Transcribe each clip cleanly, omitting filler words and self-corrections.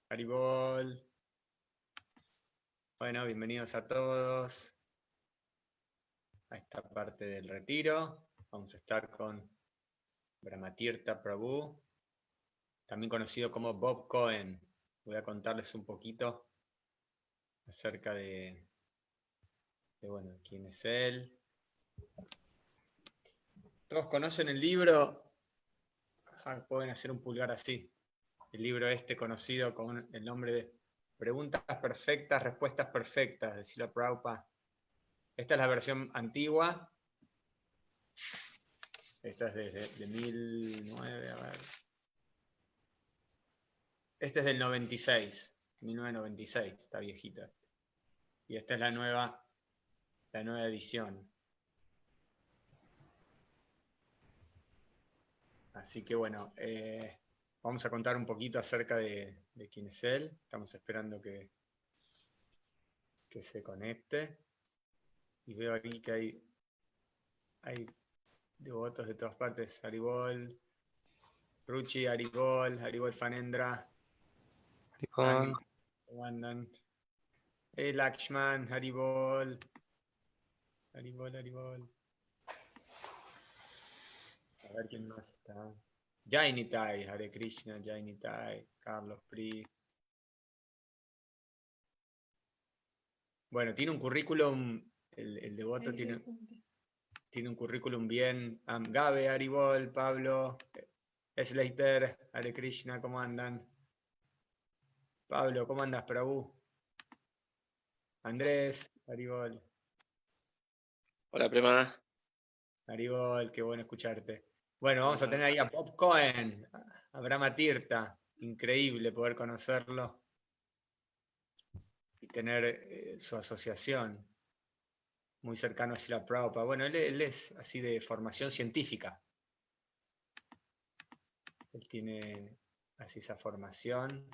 Haribol. Bueno, bienvenidos a todos a esta parte del retiro. Vamos a estar con Brahma Tirtha Prabhu, también conocido como Bob Cohen. Voy a contarles un poquito acerca de quién es él. ¿Todos conocen el libro? Pueden hacer un pulgar así. El libro conocido con el nombre de Preguntas Perfectas, Respuestas Perfectas, de Srila Prabhupada. Esta es la versión antigua. Esta es de 1009, a ver. Este es del 96, 1996, está viejito este. Y esta es la nueva edición. Así que bueno, vamos a contar un poquito acerca de quién es él. Estamos esperando que se conecte. Y veo aquí que hay devotos de todas partes. Haribol, Ruchi, Haribol Fanendra, Ani, Wandan. Hey Lakshman, Haribol. Haribol. A ver quién más está. Jainitai, Hare Krishna, Jainitai, Carlos Pri. Bueno, tiene un currículum, el devoto tiene un currículum bien. Gabe, Haribol, Pablo, Slater, Hare Krishna, ¿cómo andan? Pablo, ¿cómo andas, Prabhu? Andrés, Haribol. Hola, Prema. Haribol, qué bueno escucharte. Bueno, vamos a tener ahí a Bob Cohen, a Brahma Tirtha. Increíble poder conocerlo y tener su asociación. Muy cercano a Srila Prabhupada. Bueno, él es así de formación científica. Él tiene así esa formación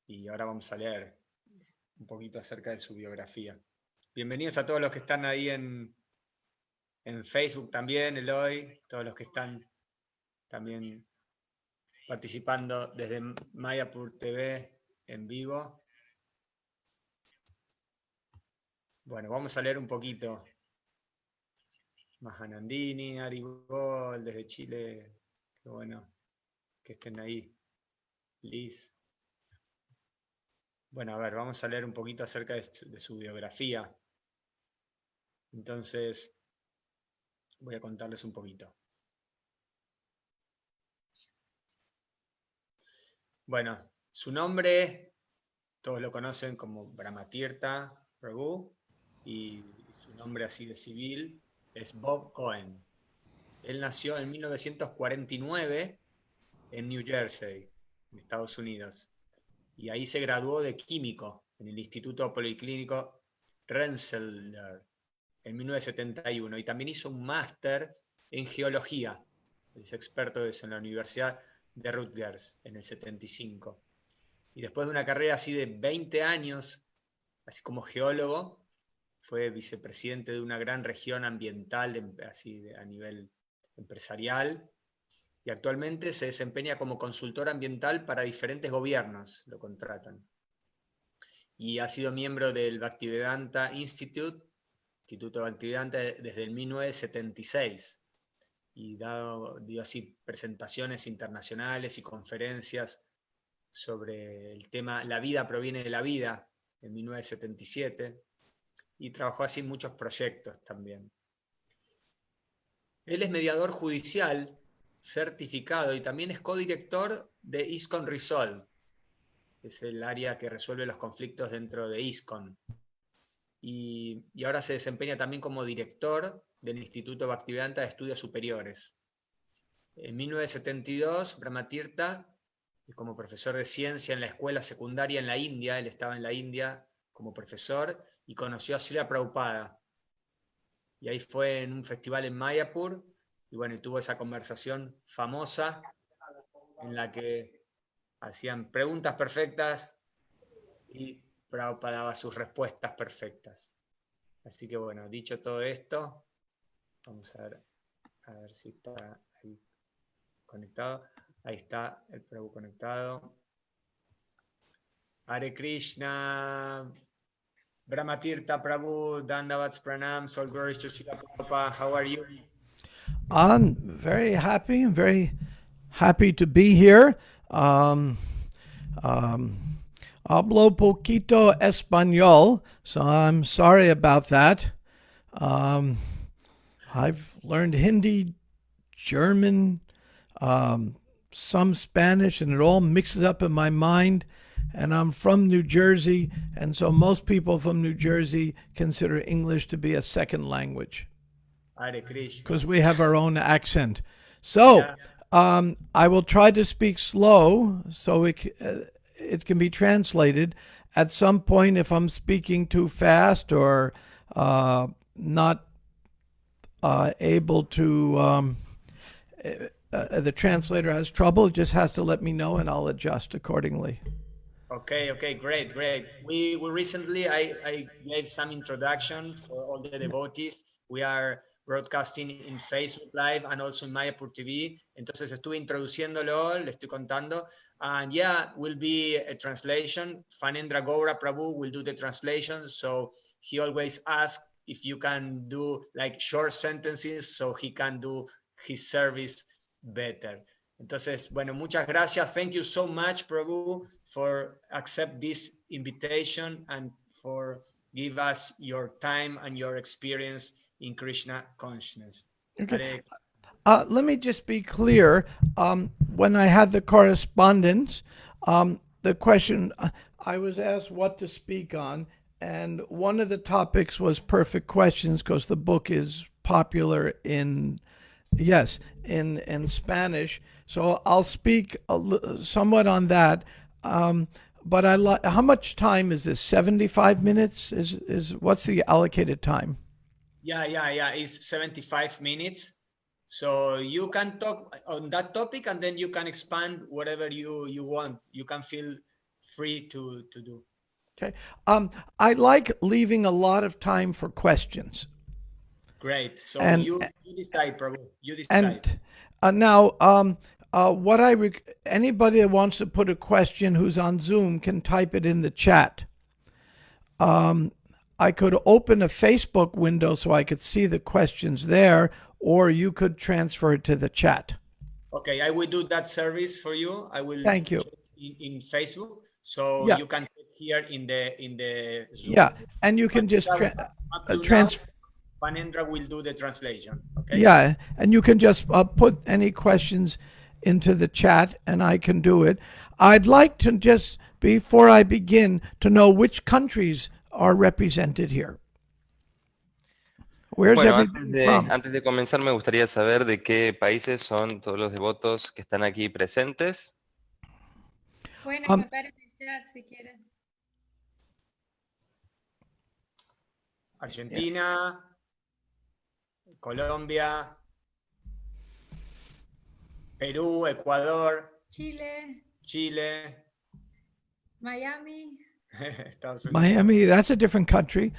y ahora vamos a leer un poquito acerca de su biografía. Bienvenidos a todos los que están ahí en Facebook también, Eloy, todos los que están también participando desde Mayapur TV en vivo. Bueno, vamos a leer un poquito. Mahanandini, Haribol, desde Chile. Qué bueno que estén ahí. Liz. Bueno, a ver, vamos a leer un poquito acerca de su biografía. Entonces, voy a contarles un poquito. Bueno, su nombre, todos lo conocen como Brahma Tirtha Prabhu, y su nombre así de civil es Bob Cohen. Él nació en 1949 en New Jersey, en Estados Unidos, y ahí se graduó de químico en el Instituto Policlínico Rensselaer en 1971, y también hizo un máster en geología. Es experto de eso en la Universidad de Rutgers en el 75. Y después de una carrera así de 20 años, así como geólogo, fue vicepresidente de una gran región ambiental a nivel empresarial, y actualmente se desempeña como consultor ambiental para diferentes gobiernos, lo contratan. Y ha sido miembro del Bhaktivedanta Instituto Bhaktivedanta desde el 1976, y dio así presentaciones internacionales y conferencias sobre el tema La vida proviene de la vida en 1977, y trabajó así en muchos proyectos también. Él es mediador judicial certificado y también es codirector de ISKCON Resolve, que es el área que resuelve los conflictos dentro de ISKCON. Y ahora se desempeña también como director del Instituto Bhaktivedanta de Estudios Superiores. En 1972, Brahma Tirtha, como profesor de ciencia en la escuela secundaria en la India, él estaba en la India como profesor y conoció a Srila Prabhupada. Y ahí fue en un festival en Mayapur, y bueno, y tuvo esa conversación famosa en la que hacían preguntas perfectas y Prabhupada daba sus respuestas perfectas. Así que bueno, dicho todo esto, vamos a ver si está ahí conectado. Ahí está el Prabhu conectado. Hare Krishna. Brahma Tirtha Prabhu, Dandavats Pranams, all glories to Srila Prabhupada. How are you? I'm very happy. I'm very happy to be here. Hablo poquito español, so I'm sorry about that. I've learned Hindi, German, some Spanish, and it all mixes up in my mind. And I'm from New Jersey, and so most people from New Jersey consider English to be a second language Hare Krishna. because we have our own accent. So I will try to speak slow so it can be translated. At some point, if I'm speaking too fast or not able to, the translator has trouble, just has to let me know and I'll adjust accordingly. Okay, great. We recently, I gave some introduction for all the devotees. We are broadcasting in Facebook Live and also in Mayapur TV. Entonces estuve introduciéndolo, le estoy contando. And yeah, will be a translation. Fanendra Gaura Prabhu will do the translation. So he always asks if you can do like short sentences so he can do his service better. Entonces, bueno, muchas gracias. Thank you so much, Prabhu, for accept this invitation and for give us your time and your experience in Krishna consciousness. Okay. Let me just be clear. When I had the correspondence, the question, I was asked what to speak on, and one of the topics was perfect questions because the book is popular in Spanish. So I'll speak somewhat on that. But how much time is this? 75 minutes is what's the allocated time? Yeah. It's 75 minutes. So you can talk on that topic and then you can expand whatever you want. You can feel free to do. Okay. I like leaving a lot of time for questions. Great. So And- you decide, Prabhu. You decide. And now, anybody that wants to put a question who's on Zoom can type it in the chat. I could open a Facebook window so I could see the questions there, or you could transfer it to the chat. Okay, I will do that service for you. I will. Thank you. In Facebook, so Yeah. you can click here in the Zoom. Yeah, and you can just transfer. Panendra will do the translation. Okay. Yeah, and you can just put any questions into the chat and I can do it. I'd like to just, before I begin, to know which countries are represented here. Where's Bueno, everybody from? antes de comenzar me gustaría saber de qué países son todos los devotos que están aquí presentes. Pueden anotar en el chat si quieren. Argentina, Colombia, Perú, Ecuador, Chile, Miami. Estados Unidos. Miami, that's a different country.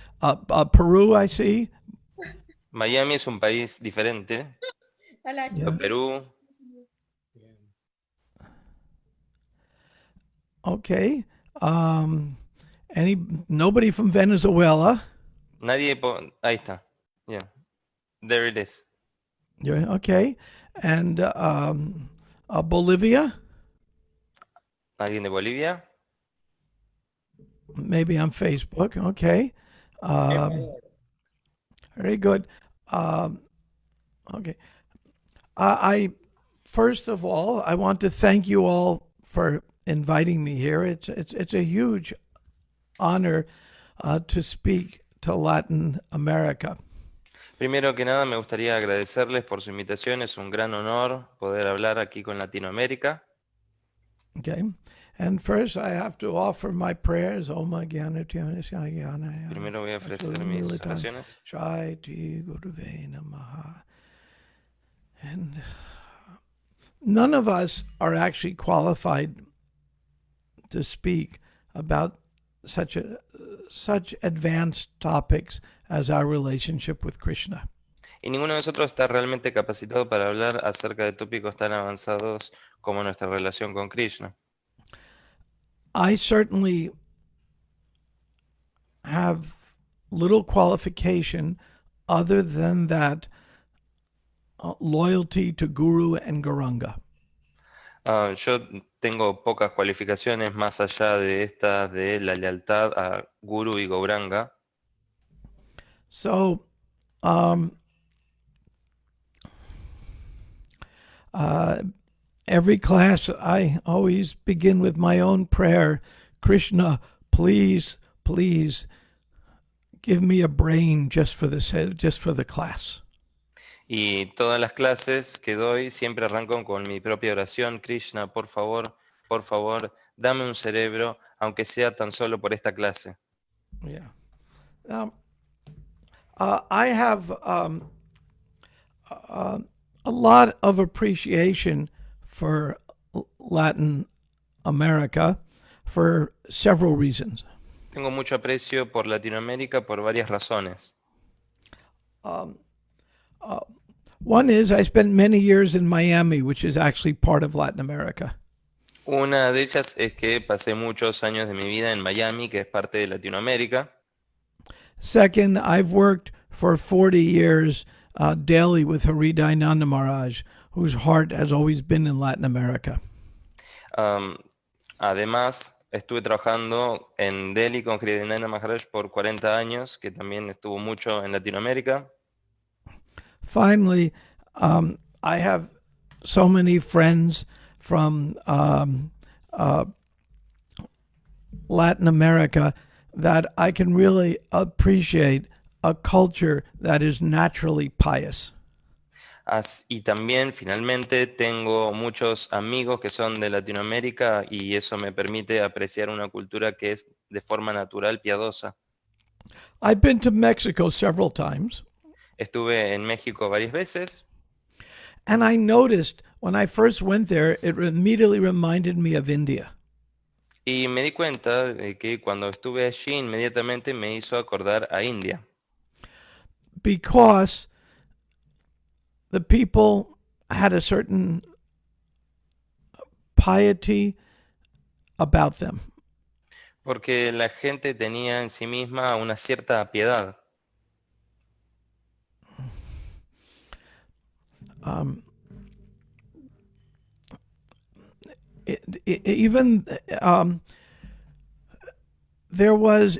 Peru, I see. Miami es un país diferente. Yeah. Perú. Okay. Nobody from Venezuela. Nadie. Ahí está. Yeah. There it is. Yeah, okay. And Bolivia? ¿Alguien de Bolivia? Maybe on Facebook. Okay. Very good. Okay. I first of all, I want to thank you all for inviting me here. It's a huge honor to speak to Latin America. Primero que nada me gustaría agradecerles por su invitación. Es un gran honor poder hablar aquí con Latinoamérica. Okay. And first I have to offer my prayers. Primero voy a ofrecer mis oraciones. And none of us are actually qualified to speak about such advanced topics as our relationship with Krishna. Y ninguno de nosotros está realmente capacitado para hablar acerca de tópicos tan avanzados como nuestra relación con Krishna. I certainly have little qualification other than that loyalty to Guru and Garanga. Yo tengo pocas cualificaciones más allá de estas de la lealtad a Guru y Gauranga. So, every class I always begin with my own prayer. Krishna, please, please give me a brain just for the class. Y todas las clases que doy siempre arranco con mi propia oración. Krishna, por favor, dame un cerebro, aunque sea tan solo por esta clase. Yeah. I have a lot of appreciation for Latin America for several reasons. Tengo mucho aprecio por Latinoamérica por varias razones. One is I spent many years in Miami, which is actually part of Latin America. Una de ellas es que pasé muchos años de mi vida en Miami, que es parte de Latinoamérica. Second, I've worked for 40 years daily with Haridayananda Maharaj, whose heart has always been in Latin America. Además, estuve trabajando en Delhi con Hridayananda Maharaj por 40 años, que también estuvo mucho en Latinoamérica. Finally, I have so many friends from Latin America that I can really appreciate a culture that is naturally pious. Y también, finalmente, tengo muchos amigos que son de Latinoamérica y eso me permite apreciar una cultura que es de forma natural piadosa. I've been to Mexico several times. Estuve en México varias veces. And I noticed when I first went there, it immediately reminded me of India. Y me di cuenta de que cuando estuve allí inmediatamente me hizo acordar a India. Because the people had a certain piety about them. Porque la gente tenía en sí misma una cierta piedad.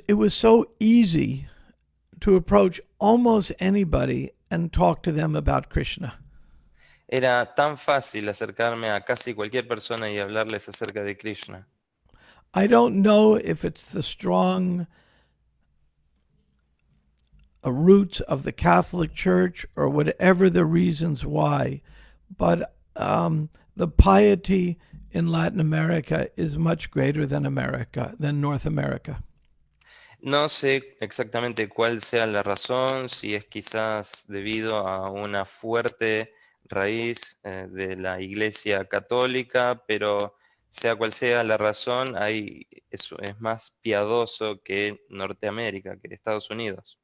It was so easy to approach almost anybody and talk to them about Krishna. Era tan fácil acercarme a casi cualquier persona y hablarles acerca de Krishna. I don't know if it's the strong roots of the Catholic Church or whatever the reasons why, but the piety in Latin America is much greater than North America. No sé exactamente cuál sea la razón, si es quizás debido a una fuerte raíz de la Iglesia Católica, pero sea cual sea la razón, es más piadoso que Norteamérica, que Estados Unidos.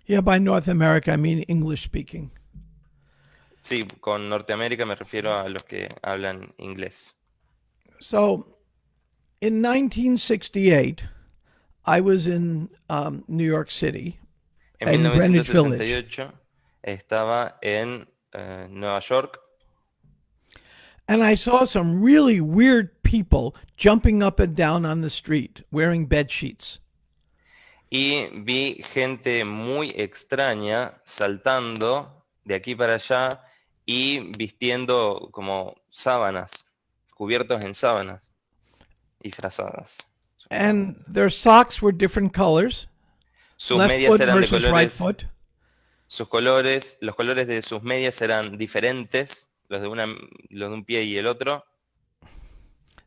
Yeah, by North America I mean English speaking. Sí, con Norteamérica me refiero a los que hablan inglés. So, in 1968, I was in New York City, En in Greenwich Village. 1968 estaba en Nueva York. And I saw some really weird people jumping up and down on the street wearing bed sheets. Y vi gente muy extraña saltando de aquí para allá y vistiendo como sábanas, cubiertos en sábanas, disfrazadas. And their socks were different colors. Sus Left medias foot eran de versus right colores, foot. los colores de sus medias eran diferentes, los de un pie y el otro.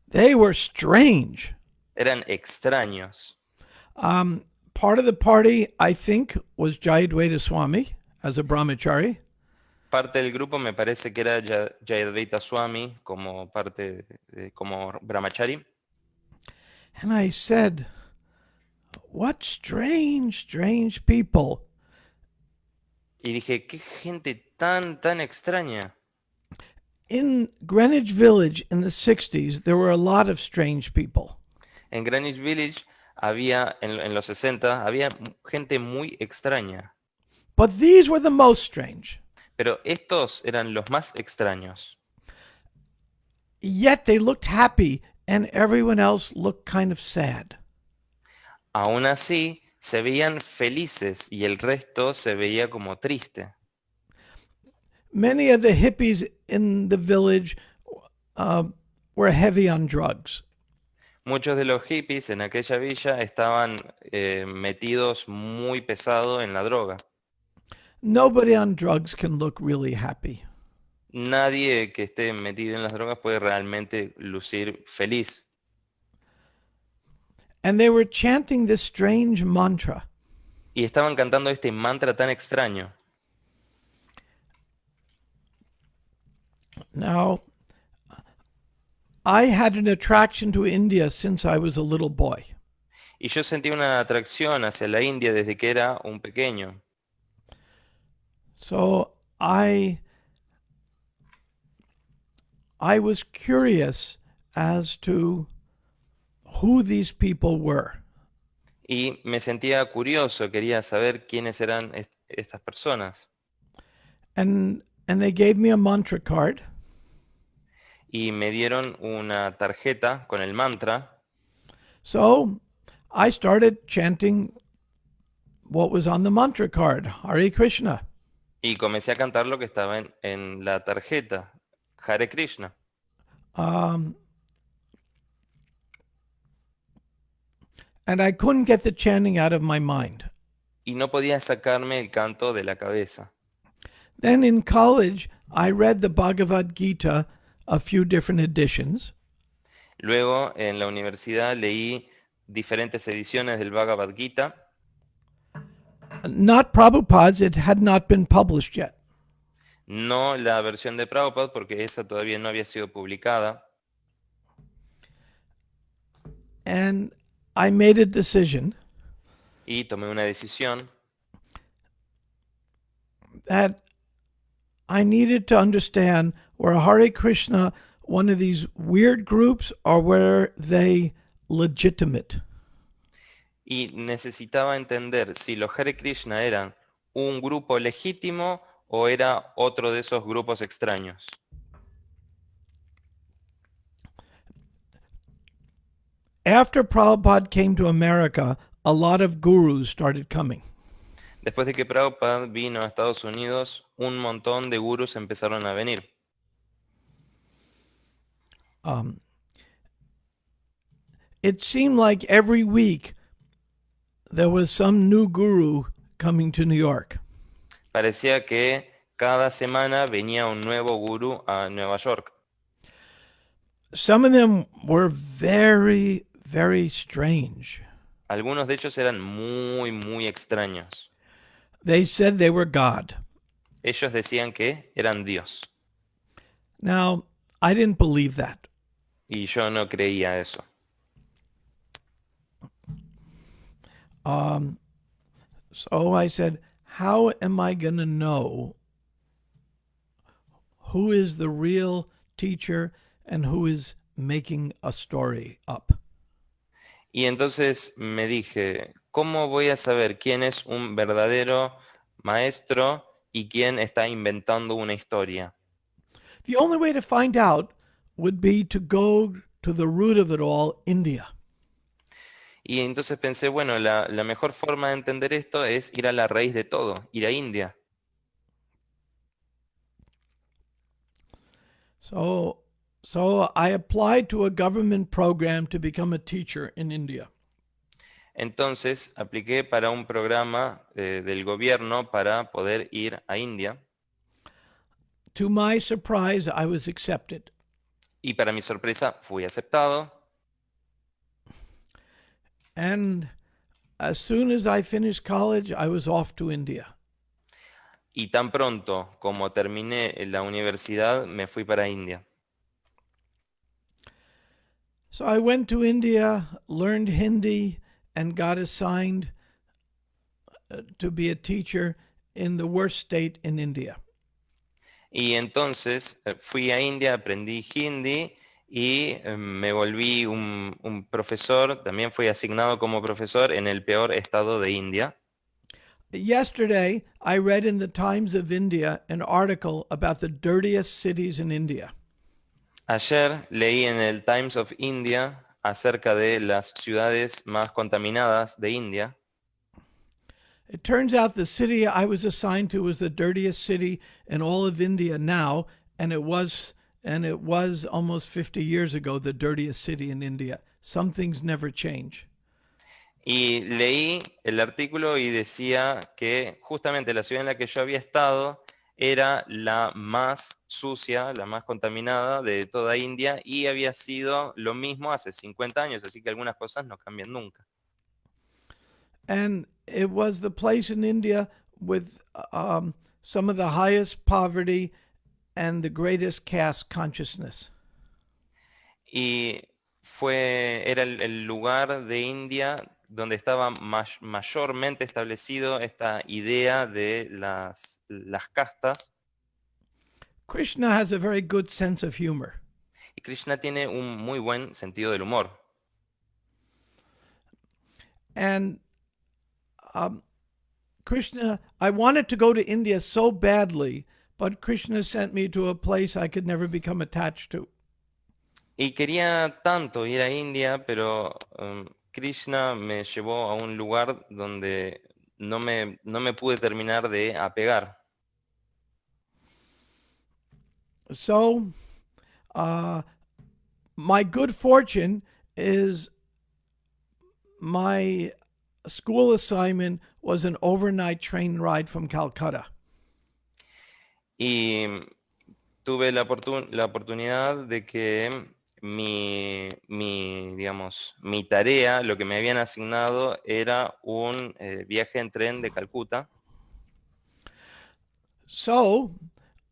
They were strange. Eran extraños. Part of the party, I think, was Jayadvaita Swami as a brahmachari. Parte del grupo me parece que era Jayadvaita Swami como como brahmachari. And I said, what strange people. Y dije, qué gente tan extraña. In Greenwich Village in the 60s, there were a lot of strange people. En Greenwich Village había, en los 60, había gente muy extraña. But these were the most strange. Pero estos eran los más extraños. Yet they looked happy, and everyone else looked kind of sad. Aún así, se veían felices y el resto se veía como triste. Many of the hippies in the village uh, were heavy on drugs. Muchos de los hippies en aquella villa estaban metidos muy pesado en la droga. Nobody on drugs can look really happy. Nadie que esté metido en las drogas puede realmente lucir feliz. And they were chanting this strange mantra. Y estaban cantando este mantra tan extraño. Now, I had an attraction to India since I was a little boy. Y yo sentí una atracción hacia la India desde que era un pequeño. So I was curious as to who these people were. Y me sentía curioso, quería saber quiénes eran estas personas. And they gave me a mantra card. Y me dieron una tarjeta con el mantra. So I started chanting what was on the mantra card, Hare Krishna. Y comencé a cantar lo que estaba en la tarjeta, Hare Krishna. And I couldn't get the chanting out of my mind. Y no podía sacarme el canto de la cabeza. Then in college, I read the Bhagavad Gita, a few different editions. Luego, en la universidad, leí diferentes ediciones del Bhagavad Gita. Not Prabhupada's, it had not been published yet. No la versión de Prabhupada, porque esa todavía no había sido publicada. And I made a decision Y tomé una decisión that I needed to understand, were Hare Krishna one of these weird groups, or were they legitimate? y necesitaba entender si los Hare Krishna eran un grupo legítimo o era otro de esos grupos extraños. After Prabhupada came to America, a lot of gurus started coming. Después de que Prabhupada vino a Estados Unidos, un montón de gurús empezaron a venir. It seemed like every week there was some new guru coming to New York. Parecía que cada semana venía un nuevo gurú a Nueva York. Some of them were very, very strange. Algunos de ellos eran muy, muy extraños. They said they were God. Ellos decían que eran Dios. Now, I didn't believe that. Y yo no creía eso. So I said, how am I going to know who is the real teacher and who is making a story up? Y entonces me dije, ¿cómo voy a saber quién es un verdadero maestro y quién está inventando una historia? The only way to find out would be to go to the root of it all, India. Y entonces pensé, bueno, la mejor forma de entender esto es ir a la raíz de todo, ir a India. So I applied to a government program to become a teacher in India. Entonces apliqué para un programa del gobierno para poder ir a India. To my surprise, I was accepted. Y para mi sorpresa fui aceptado. And as soon as I finished college, I was off to India. Y tan pronto como terminé la universidad, me fui para India. So I went to India, learned Hindi, and got assigned to be a teacher in the worst state in India. Y entonces fui a India, aprendí hindi y me volví un profesor, también fui asignado como profesor en el peor estado de India. Yesterday, I read in the Times of India an article about the dirtiest cities in India. Ayer leí en el Times of India acerca de las ciudades más contaminadas de India. It turns out the city I was assigned to was the dirtiest city in all of India now, and it was almost 50 years ago the dirtiest city in India. Some things never change. Y leí el artículo y decía que justamente la ciudad en la que yo había estado era la más sucia, la más contaminada de toda India y había sido lo mismo hace 50 años, así que algunas cosas no cambian nunca. And it was the place in India with some of the highest poverty and the greatest caste consciousness. Y era el lugar de India donde estaba mayormente establecido esta idea de las castas. Krishna has a very good sense of humor. Y Krishna tiene un muy buen sentido del humor. And Krishna, I wanted to go to India so badly, but Krishna sent me to a place I could never become attached to. Y quería tanto ir a India, pero Krishna me llevó a un lugar donde no me pude terminar de apegar. So, my good fortune is my school assignment was an overnight train ride from Calcutta. Y tuve la oportunidad de que digamos, mi tarea, lo que me habían asignado, era un viaje en tren de Calcuta. So,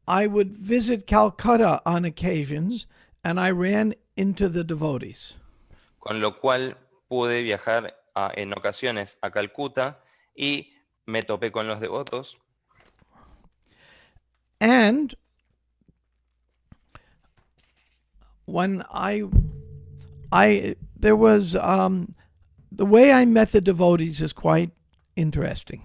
I would visit Calcutta on occasions, and I ran into the devotees. Con lo cual pude viajar en ocasiones a Calcuta y me topé con los devotos. And when there was the way I met the devotees is quite interesting.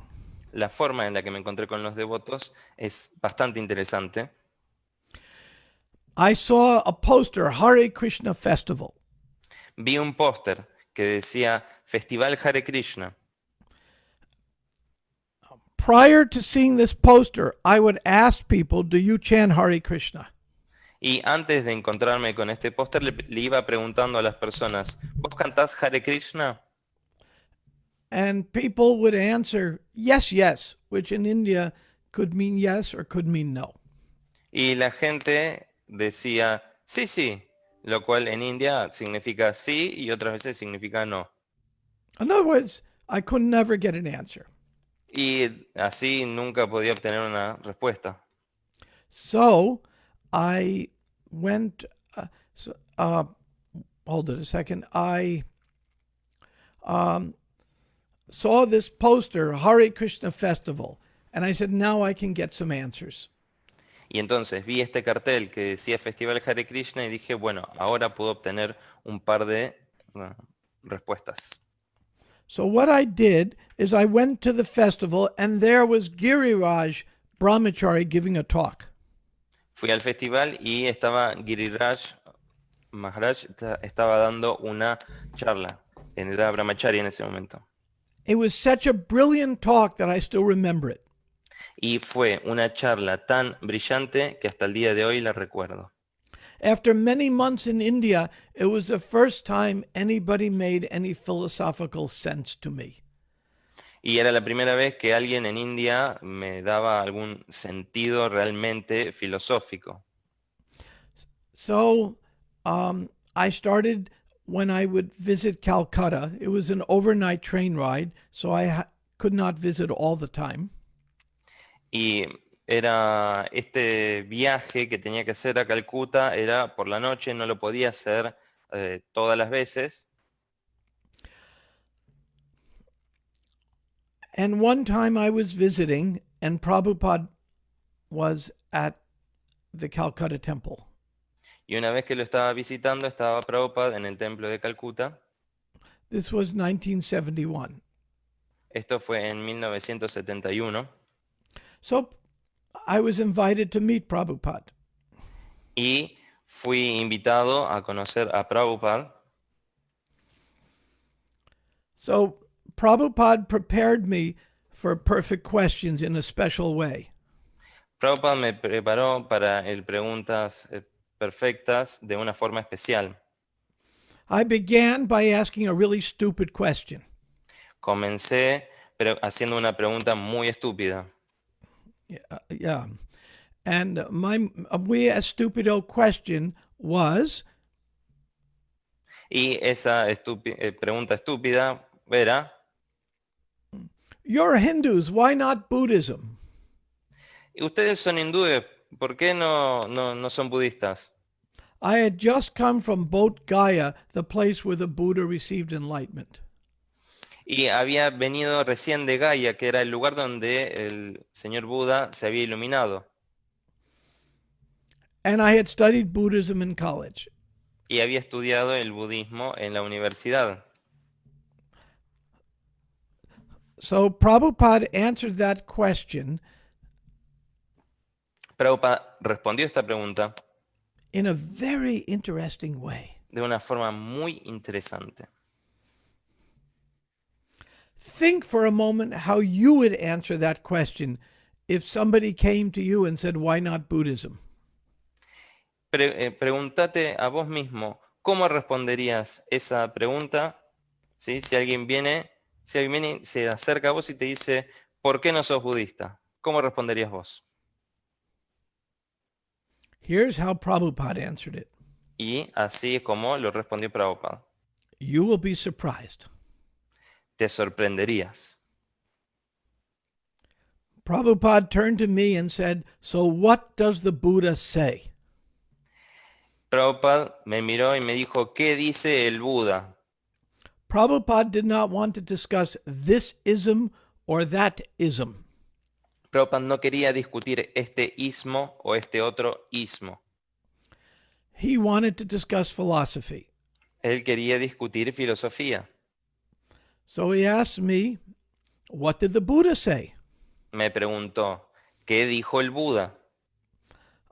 La forma en la que me encontré con los devotos es bastante interesante. I saw a poster, Hare Krishna Festival. Vi un póster que decía Festival Hare Krishna. Prior to seeing this poster, I would ask people, do you chant Hare Krishna? Y antes de encontrarme con este póster le iba preguntando a las personas, ¿vos cantás Hare Krishna? And people would answer, yes, yes, which in India could mean yes or could mean no. Y la gente decía, sí, sí, lo cual en India significa sí y otras veces significa no. In other words, I could never get an answer. Y así nunca podía obtener una respuesta. So I went, hold it a second, I saw this poster, Hare Krishna Festival, and I said, now I can get some answers. Y entonces vi este cartel que decía Festival Hare Krishna y dije, bueno, ahora puedo obtener un par de respuestas. So what I did is I went to the festival and there was Giriraj Brahmachari giving a talk. Fui al festival y estaba Giriraj Maharaj, estaba dando una charla. Era Brahmachari en ese momento. It was such a brilliant talk that I still remember it. Y fue una charla tan brillante que hasta el día de hoy la recuerdo. After many months in India, it was the first time anybody made any philosophical sense to me. Y era la primera vez que alguien en India me daba algún sentido realmente filosófico. So I started when I would visit Calcutta. It was an overnight train ride, so I could not visit all the time. Y era este viaje que tenía que hacer a Calcuta, era por la noche, no lo podía hacer todas las veces. And one time I was visiting, and Prabhupada was at the Calcutta temple. Y una vez que lo estaba visitando, estaba Prabhupada en el templo de Calcuta. This was 1971. Esto fue en 1971. So I was invited to meet Prabhupada. Y fui invitado a conocer a Prabhupada. So Prabhupada prepared me for perfect questions in a special way. Prabhupada me preparó para el preguntas perfectas de una forma especial. I began by asking a really stupid question. Comencé haciendo una pregunta muy estúpida. Yeah. And my a stupido question was, Y esa pregunta estúpida era, you're Hindus, why not Buddhism? ¿y ustedes son hindúes? ¿Por qué no son budistas? I had just come from Bodh Gaya, the place where the Buddha received enlightenment. Y había venido recién de Gaia, que era el lugar donde el señor Buda se había iluminado. And I had studied Buddhism in college. Y había estudiado el budismo en la universidad. So Prabhupada answered that question Prabhupada respondió esta pregunta in a very interesting way. de una forma muy interesante. Think for a moment how you would answer that question if somebody came to you and said, why not Buddhism? Pregúntate a vos mismo, ¿cómo responderías esa pregunta? ¿Sí? Si alguien viene, se acerca a vos y te dice, ¿por qué no sos budista? ¿Cómo responderías vos? Here's how Prabhupada answered it. Y así es como lo respondió Prabhupada. You will be surprised. Te sorprenderías. Prabhupada turned to me and said, so what does the Buddha say? Prabhupada me miró y me dijo, ¿qué dice el Buda? Prabhupada did not want to discuss this ism or that ism. Prabhupada no quería discutir este ismo o este otro ismo. He wanted to discuss philosophy. Él quería discutir filosofía. So he asked me, what did the Buddha say? Me preguntó, ¿qué dijo el Buda?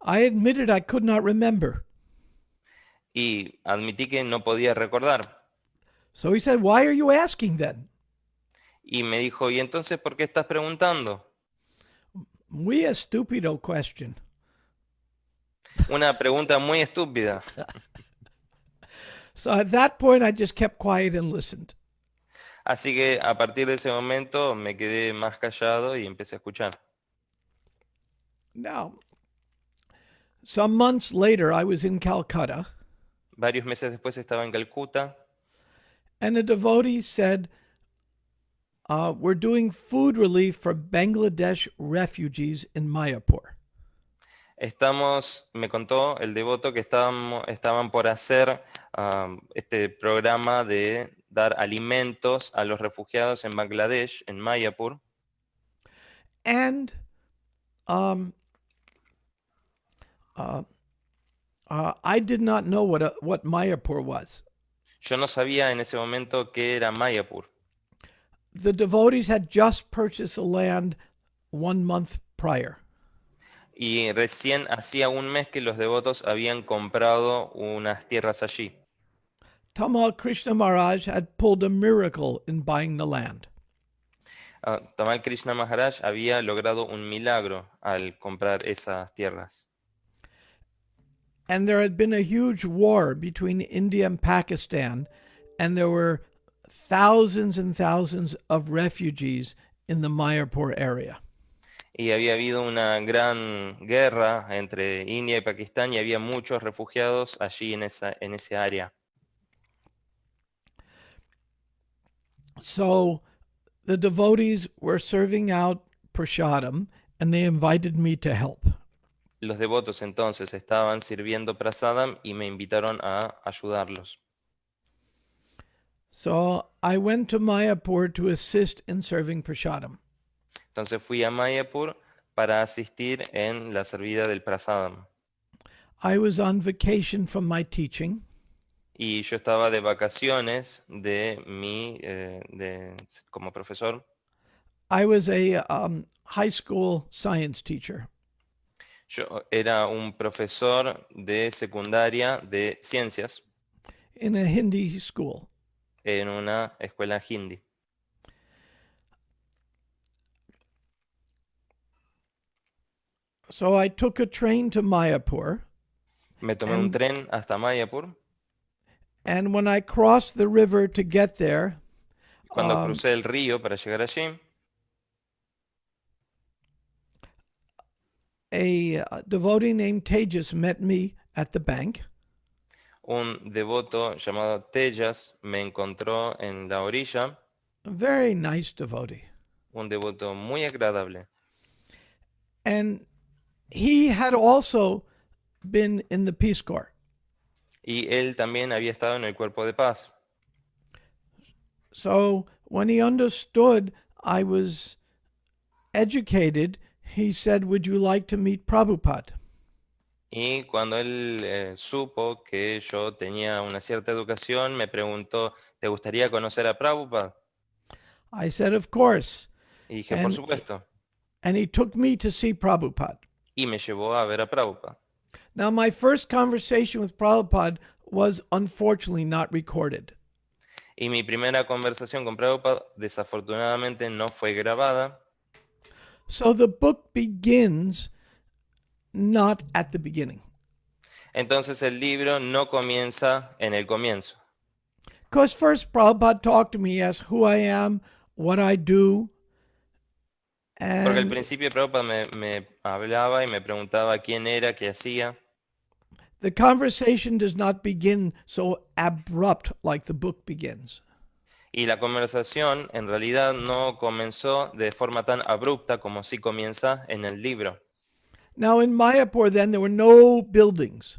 I admitted I could not remember. Y admití que no podía recordar. So he said, why are you asking then? Y me dijo, ¿y entonces por qué estás preguntando? We a stupido question. Una pregunta muy estúpida. So at that point, I just kept quiet and listened. Así que a partir de ese momento me quedé más callado y empecé a escuchar. Now, some months later, I was in Calcutta, Varios meses después estaba en Calcuta and a devotee said, we're doing food relief for Bangladesh refugees in Mayapur. me contó el devoto que estaban por hacer este programa de dar alimentos a los refugiados en Bangladesh, en Mayapur. And I did not know what Mayapur was. Yo no sabía en ese momento qué era Mayapur. The devotees had just purchased the land 1 month prior. Y recién hacía un mes que los devotos habían comprado unas tierras allí. Tamal Krishna Maharaj had pulled a miracle in buying the land. Tamal Krishna Maharaj había logrado un milagro al comprar esas tierras. And there had been a huge war between India and Pakistan, and there were thousands and thousands of refugees in the Mayapur area. Y había habido una gran guerra entre India y Pakistán y había muchos refugiados allí en ese área. So the devotees were serving out prasadam, and they invited me to help. Los devotos entonces estaban sirviendo prasadam y me invitaron a ayudarlos. So I went to Mayapur to assist in serving prasadam. Entonces fui a Mayapur para asistir en la servida del prasadam. I was on vacation from my teaching, y yo estaba de vacaciones como profesor. I was a high school science teacher. Yo era un profesor de secundaria de ciencias In a Hindi school. en una escuela hindi. So I took a train to Mayapur, Me tomé un tren hasta Mayapur. and when I crossed the river to get there, Cuando crucé el río para llegar allí, a devotee named Tejas met me at the bank. un devoto llamado Tejas me encontró en la orilla, A very nice devotee. un devoto muy agradable. And he had also been in the Peace Corps. Y él también había estado en el cuerpo de paz. So when he understood I was educated, he said, "Would you like to meet Prabhupada?" Y cuando él supo que yo tenía una cierta educación, me preguntó, ¿te gustaría conocer a Prabhupada? I said, "Of course." Y dije, por supuesto. And he took me to see Prabhupada. Y me llevó a ver a Prabhupada. Now, my first conversation with Prabhupada was unfortunately not recorded. Y mi primera conversación con Prabhupada desafortunadamente no fue grabada. So the book begins not at the beginning. Entonces el libro no comienza en el comienzo. Because first Prabhupada talked to me as who I am, what I do. Porque al And principio Prabhupada me hablaba y me preguntaba quién era, qué hacía. the conversation does not begin so abrupt like the book begins. Y la conversación en realidad no comenzó de forma tan abrupta como sí comienza en el libro. Now in Mayapur then there were no buildings.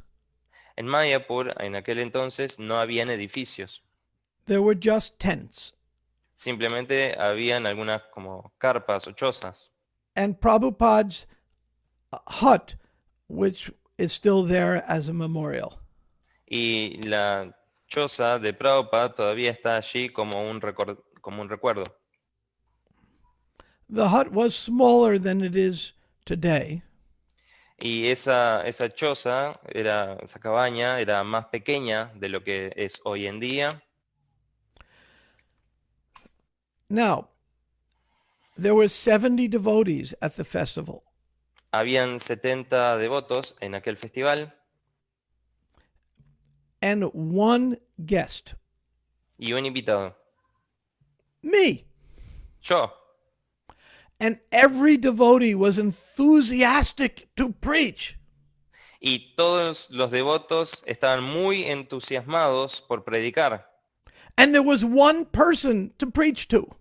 En Mayapur, en aquel entonces, no habían edificios. There were just tents. Simplemente habían algunas como carpas o chozas. And Prabhupada's hut, which is still there as a memorial. Y la choza de Prabhupada todavía está allí como un recuerdo. The hut was smaller than it is today. Y esa choza, esa cabaña, era más pequeña de lo que es hoy en día. Now, there were 70 devotees at the festival. Habían 70 devotos en aquel festival And one guest. y un invitado. Me. Yo. And every devotee was enthusiastic to preach. Y todos los devotos estaban muy entusiasmados por predicar. And there was one person to preach to.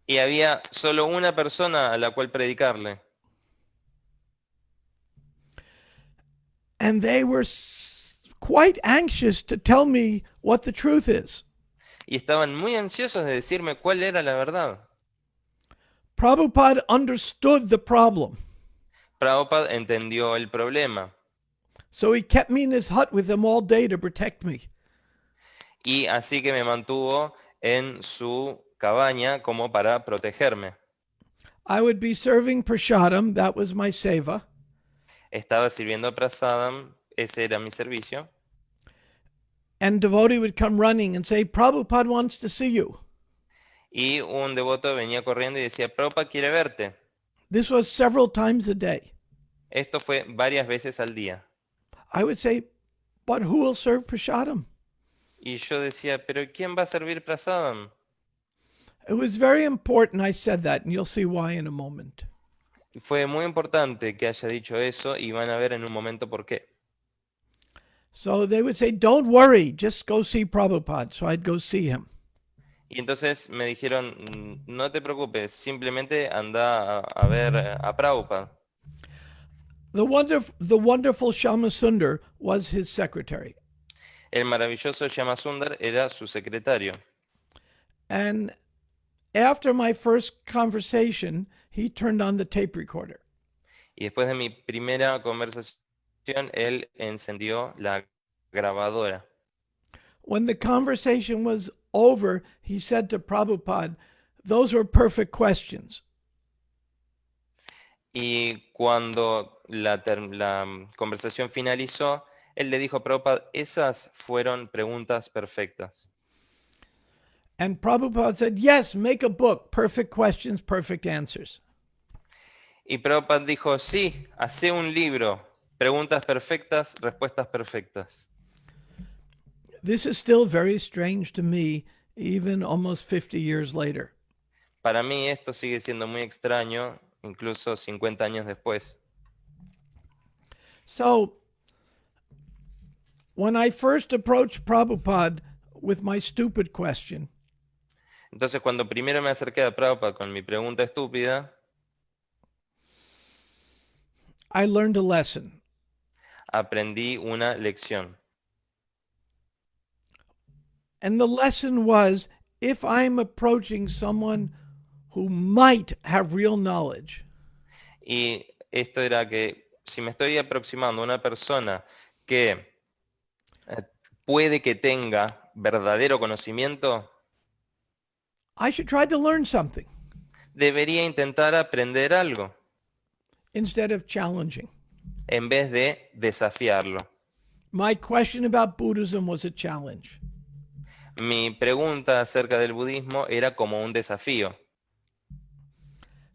Y había solo una persona a la cual predicarle. And they were quite anxious to tell me what the truth is. Y estaban muy ansiosos de decirme cuál era la verdad. Prabhupada understood the problem. Prabhupada entendió el problema. So he kept me in his hut with him all day to protect me. Y así que me mantuvo en su cabaña como para protegerme. I would be serving prashadam, that was my seva. Estaba sirviendo prasadam, ese era mi servicio. And devotee would come running and say, Prabhupada wants to see you. Y un devoto venía corriendo y decía, Prabhupada quiere verte. This was several times a day. Esto fue varias veces al día. I would say, but who will serve prashadam? Y yo decía, pero ¿quién va a servir prasadam? It was very important I said that, and you'll see why in a moment. Fue muy importante que haya dicho eso y van a ver en un momento por qué. So they would say, don't worry, just go see Prabhupada. So I'd go see him. Y entonces me dijeron, no te preocupes, simplemente anda a ver a Prabhupada. The wonderful Shama Sundar was his secretary. El maravilloso Yamasundar era su secretario. And after my first conversation, he turned on the tape recorder. Y después de mi primera conversación él encendió la grabadora. When the conversation was over, he said to Prabhupada, "Those were perfect questions." Y cuando la conversación finalizó, él le dijo a Prabhupada, esas fueron preguntas perfectas. And Prabhupada said, "Yes, make a book. Perfect questions, perfect answers." Y Prabhupada dijo, sí, hace un libro, preguntas perfectas, respuestas perfectas. This is still very strange to me, even almost 50 years later. Para mí esto sigue siendo muy extraño, incluso 50 años después. So, when I first approached Prabhupada with my stupid question, Entonces cuando primero me acerqué a Prabhupada con mi pregunta estúpida, I learned a lesson. aprendí una lección. And the lesson was, if I'm approaching someone who might have real knowledge, Y esto era que si me estoy aproximando a una persona que puede que tenga verdadero conocimiento, I should try to learn something debería intentar aprender algo instead of challenging. en vez de desafiarlo. My question about Buddhism was a challenge. Mi pregunta acerca del budismo era como un desafío.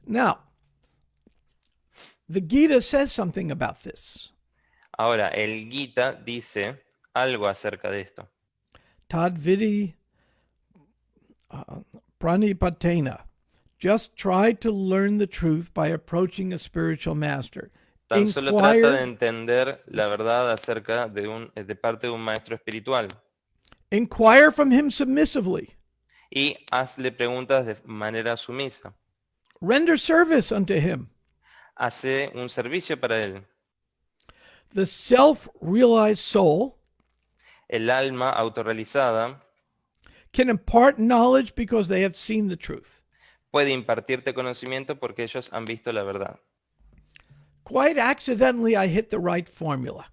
Now, the Gita says something about this. Ahora, el Gita dice algo acerca de esto. Tad vidi pranipatena. Just try to learn the truth by approaching a spiritual master. Tan solo trata de entender la verdad acerca de parte de un maestro espiritual. Inquire from him submissively. Y hazle preguntas de manera sumisa. Render service unto him. Hace un servicio para él. The self-realized soul El alma autorrealizada can impart knowledge because they have seen the truth. puede impartirte conocimiento porque ellos han visto la verdad. Quite accidentally, I hit the right formula.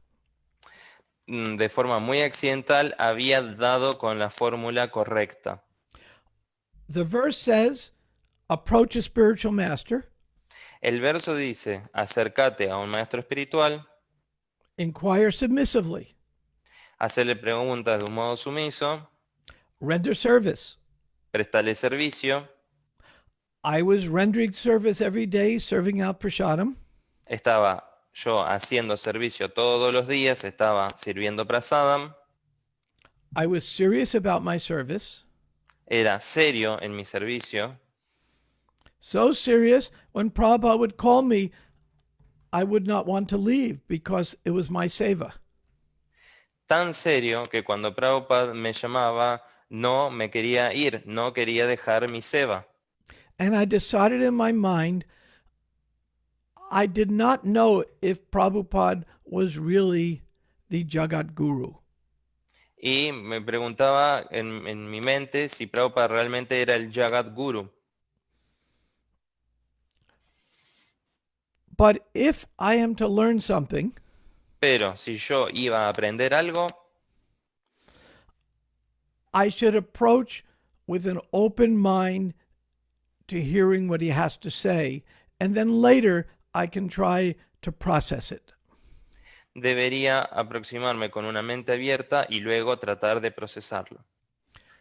De forma muy accidental había dado con la fórmula correcta. The verse says, approach a spiritual master, El verso dice, acércate a un maestro espiritual, inquire submissively, hacerle preguntas de un modo sumiso, render service. prestarle servicio. I was rendering service every day, serving out prasadam. Estaba yo haciendo servicio todos los días, estaba sirviendo prasadam. I was serious about my service. Era serio en mi servicio. So serious, when Prabhupada would call me, I would not want to leave because it was my seva. Tan serio que cuando Prabhupada me llamaba, no me quería ir, no quería dejar mi seva. And I decided in my mind, I did not know if Prabhupada was really the Jagat Guru. Y me preguntaba en mi mente si Prabhupada realmente era el Jagat Guru. But if I am to learn something, Pero si yo iba a aprender algo, I should approach with an open mind to hearing what he has to say, and then later I can try to process it. debería aproximarme con una mente abierta y luego tratar de procesarlo.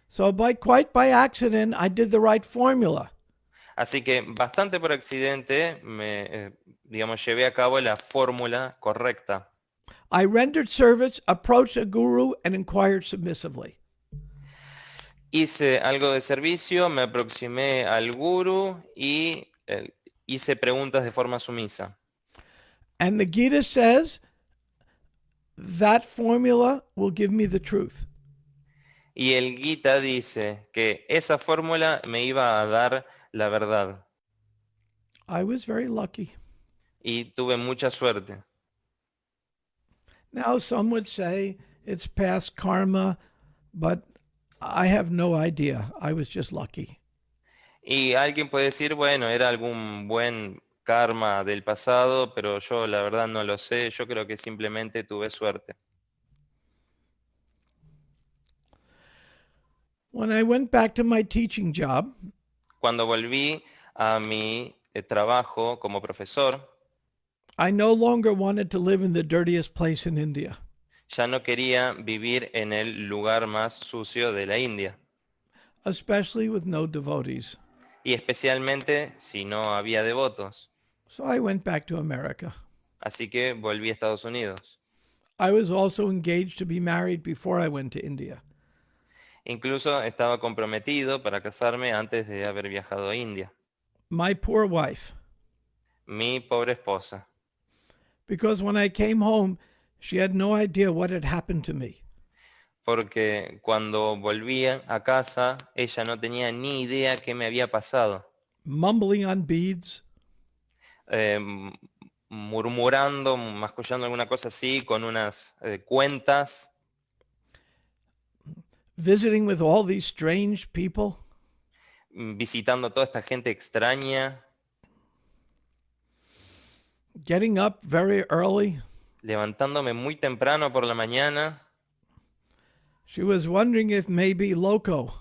So quite by accident, I did the right formula. Así que bastante por accidente llevé a cabo la fórmula correcta. I rendered service, approached a guru, and inquired submissively. Hice algo de servicio, me aproximé al guru y hice preguntas de forma sumisa. And the Gita says that formula will give me the truth. Y el Gita dice que esa fórmula me iba a dar la verdad. I was very lucky. Y tuve mucha suerte. Now, some would say it's past karma, but I have no idea. I was just lucky. Y alguien puede decir, bueno, era algún buen karma del pasado, pero yo la verdad no lo sé. Yo creo que simplemente tuve suerte. When I went back to my teaching job, Cuando volví a mi trabajo como profesor, I no longer wanted to live in the dirtiest place in India, ya no quería vivir en el lugar más sucio de la India, especially with no devotees. y especialmente si no había devotos. So I went back to America. Así que volví a Estados Unidos. I was also engaged to be married before I went to India. Incluso estaba comprometido para casarme antes de haber viajado a India. My poor wife, Mi pobre esposa. because when I came home, she had no idea what had happened to me. Porque cuando volví a casa, ella no tenía ni idea qué me había pasado. Mumbling on beads, Murmurando, mascullando alguna cosa así, con unas cuentas, visiting with all these strange people, visitando toda esta gente extraña, getting up very early. levantándome muy temprano por la mañana. She was wondering if maybe loco.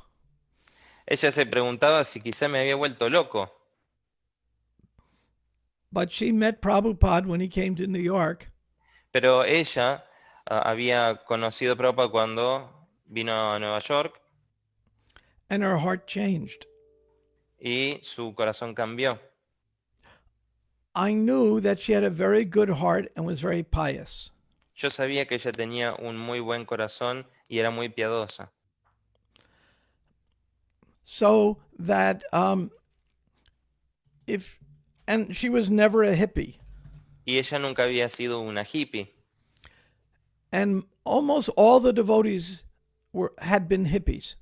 Ella se preguntaba si quizá me había vuelto loco. But she met Prabhupada when he came to New York, Pero ella había conocido a Prabhupada cuando vino a Nueva York and her heart changed. y su corazón cambió. I knew that she had a very good heart and was very pious. Yo sabía que ella tenía un muy buen corazón y era muy piadosa. So that and she was never a hippie. Y ella nunca había sido una hippie. And almost all the devotees had been hippies.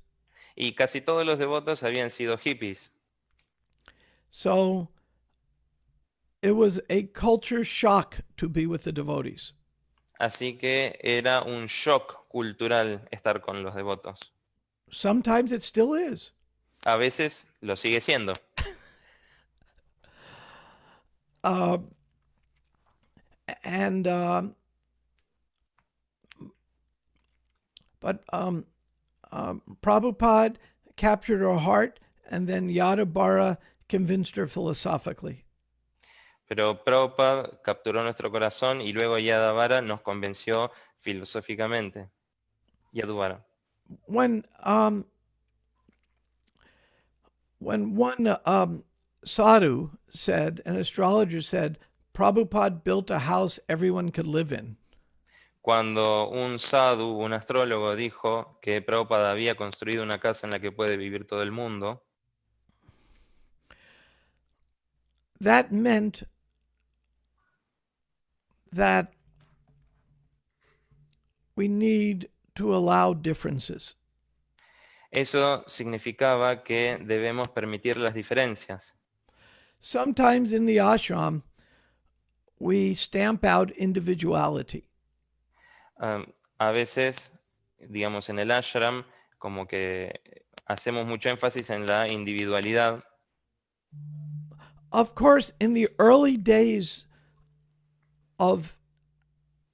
Y casi todos los devotos habían sido hippies. So it was a culture shock to be with the devotees. Así que era un shock cultural estar con los devotos. Sometimes it still is. A veces lo sigue siendo. But Prabhupada captured her heart, and then Yadabara convinced her philosophically. Pero Prabhupada capturó nuestro corazón y luego Yadavara nos convenció filosóficamente. Yaduvara. When one sadhu said, an astrologer said, Prabhupada built a house everyone could live in. Cuando un sadhu, un astrólogo, dijo que Prabhupada había construido una casa en la que puede vivir todo el mundo, that meant that we need to allow differences. eso significaba que debemos permitir las diferencias. Sometimes in the ashram, we stamp out individuality. A veces, digamos, en el ashram, como que hacemos mucho énfasis en la individualidad. Of course, in the early days of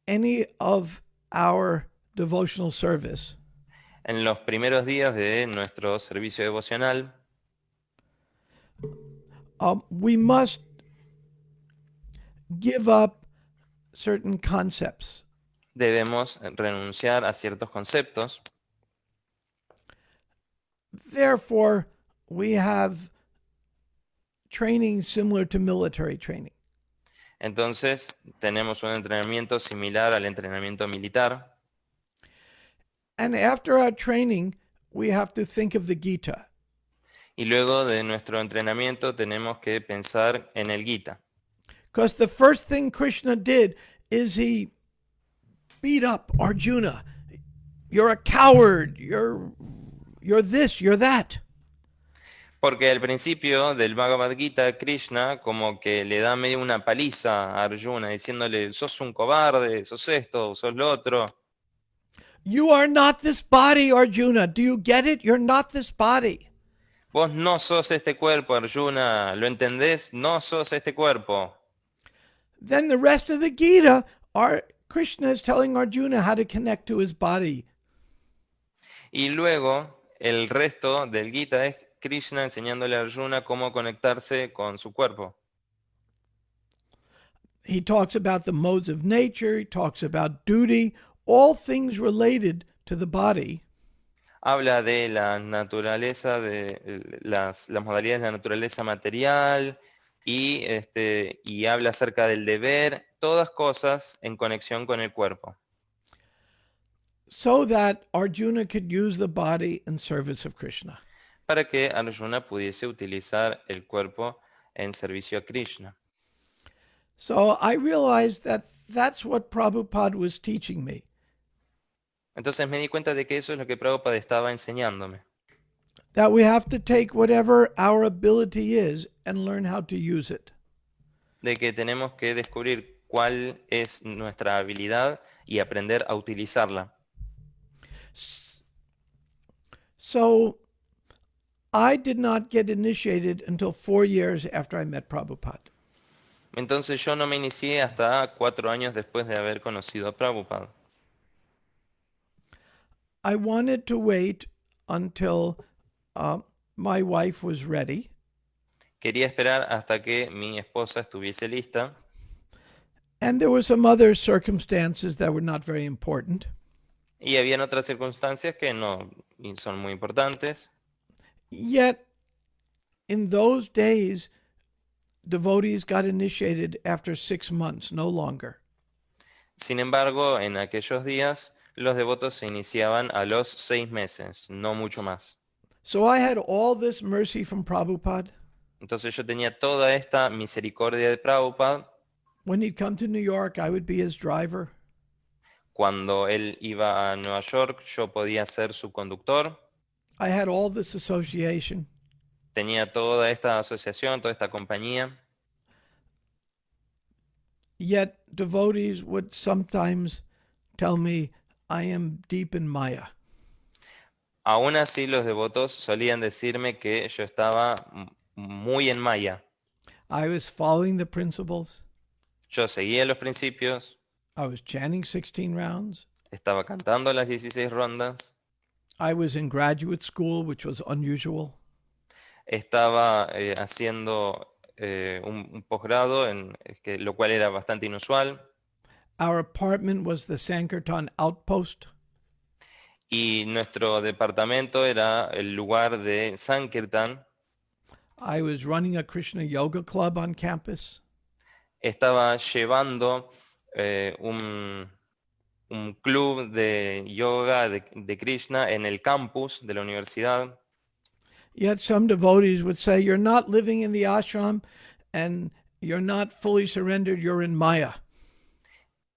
any of our devotional service, En los primeros días de nuestro servicio devocional, we must give up certain concepts. debemos renunciar a ciertos conceptos. Therefore, we have training similar to military training. Entonces, tenemos un entrenamiento similar al entrenamiento militar. And after our training, we have to think of the Gita. Y luego de nuestro entrenamiento tenemos que pensar en el Gita. Because the first thing Krishna did is he beat up Arjuna. You're a coward. You're this, you're that. Porque al principio del Bhagavad Gita, Krishna como que le da medio una paliza a Arjuna, diciéndole, sos un cobarde, sos esto, sos lo otro. You are not this body, Arjuna. Do you get it? You're not this body. Vos no sos este cuerpo, Arjuna, ¿lo entendés? No sos este cuerpo. Then the rest of the Gita, Krishna is telling Arjuna how to connect to his body. Y luego el resto del Gita es Krishna enseñándole a Arjuna cómo conectarse con su cuerpo. He talks about the modes of nature, he talks about duty, all things related to the body. Habla de la naturaleza, de las modalidades de la naturaleza material y habla acerca del deber, todas cosas en conexión con el cuerpo, So that Arjuna could use the body in service of Krishna. para que Arjuna pudiese utilizar el cuerpo en servicio a Krishna. So I realized that that's what Prabhupada was teaching me. Entonces me di cuenta de que eso es lo que Prabhupada estaba enseñándome, That we have to take whatever our ability is and learn how to use it. de que tenemos que descubrir cuál es nuestra habilidad y aprender a utilizarla. So I did not get initiated until 4 years after I met Prabhupada. Entonces yo no me inicié hasta 4 años después de haber conocido a Prabhupada. I wanted to wait until my wife was ready. Quería esperar hasta que mi esposa estuviese lista. And there were some other circumstances that were not very important. Y habían otras circunstancias que no son muy importantes. Yet, in those days, devotees got initiated after 6 months, no longer. Sin embargo, en aquellos días, los devotos se iniciaban a los 6 meses, no mucho más. So I had all this mercy from Prabhupada. Entonces yo tenía toda esta misericordia de Prabhupada. When he'd come to New York, I would be his driver. Cuando él iba a Nueva York, yo podía ser su conductor. I had all this association. Tenía toda esta asociación, toda esta compañía. Yet devotees would sometimes tell me I am deep in Maya. Aún así, los devotos solían decirme que yo estaba muy en Maya. I was following the principles. Yo seguía los principios, I was chanting 16 rounds. estaba cantando las 16 rondas, I was in graduate school, which was unusual. estaba haciendo un posgrado, lo cual era bastante inusual, Our apartment was the Sankirtan outpost. y nuestro departamento era el lugar de Sankirtan. I was running a Krishna yoga club on campus. Estaba llevando un club de yoga de Krishna en el campus de la universidad. Yet some devotees would say, you're not living in the ashram and you're not fully surrendered, you're in Maya.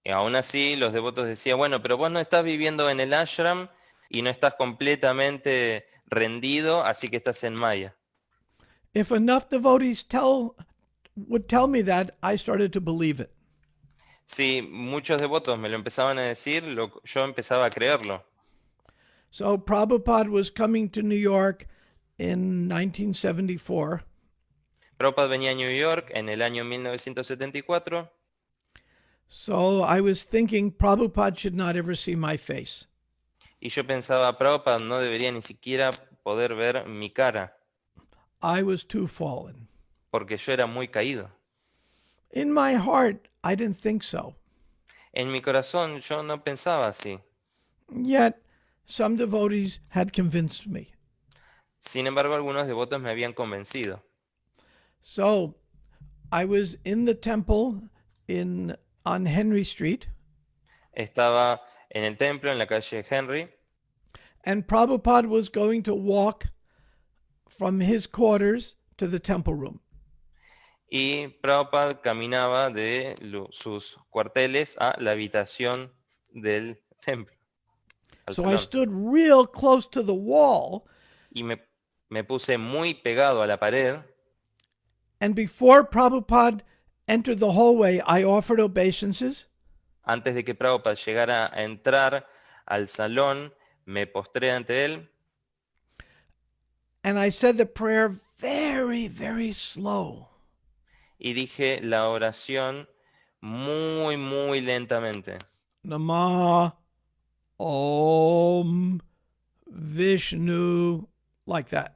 Y aún así los devotos decían, bueno, pero vos no estás viviendo en el ashram y no estás completamente rendido, así que estás en Maya. If enough devotees would tell me that, I started to believe it. Si muchos devotos me lo empezaban a decir, yo empezaba a creerlo. So Prabhupada was coming to New York in 1974. Prabhupada venía a New York en el año 1974. So I was thinking Prabhupada should not ever see my face. Y yo pensaba, Prabhupada no debería ni siquiera poder ver mi cara, I was too fallen. porque yo era muy caído. In my heart, I didn't think so. En mi corazón yo no pensaba así. Yet some devotees had convinced me. Sin embargo, algunos devotos me habían convencido. So I was in the temple on Henry Street, Estaba en el templo, en la calle Henry, and Prabhupada was going to walk from his quarters to the temple room. y Prabhupada caminaba de sus cuarteles a la habitación del templo, al So I salón. stood real close to the wall, Y me puse muy pegado a la pared, and before Prabhupada entered the hallway, I offered obeisances. antes de que Prabhupada llegara a entrar al salón, me postré ante él, And I said the prayer very, very slow. Y dije la oración muy, muy lentamente. Nama Om Vishnu, like that.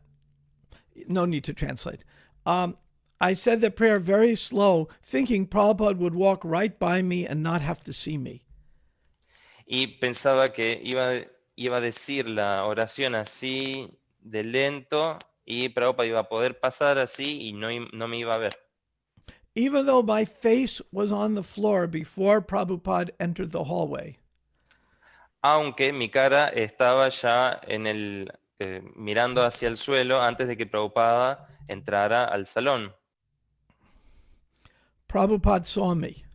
No need to translate. I said the prayer very slow, thinking Prabhupada would walk right by me and not have to see me. Y pensaba que iba a decir la oración así de lento y Prabhupada iba a poder pasar así y no me iba a ver. Even though my face was on the floor before Prabhupada entered the hallway. Aunque mi cara estaba ya mirando hacia el suelo antes de que Prabhupada entrara al salón. Prabhupada saw me.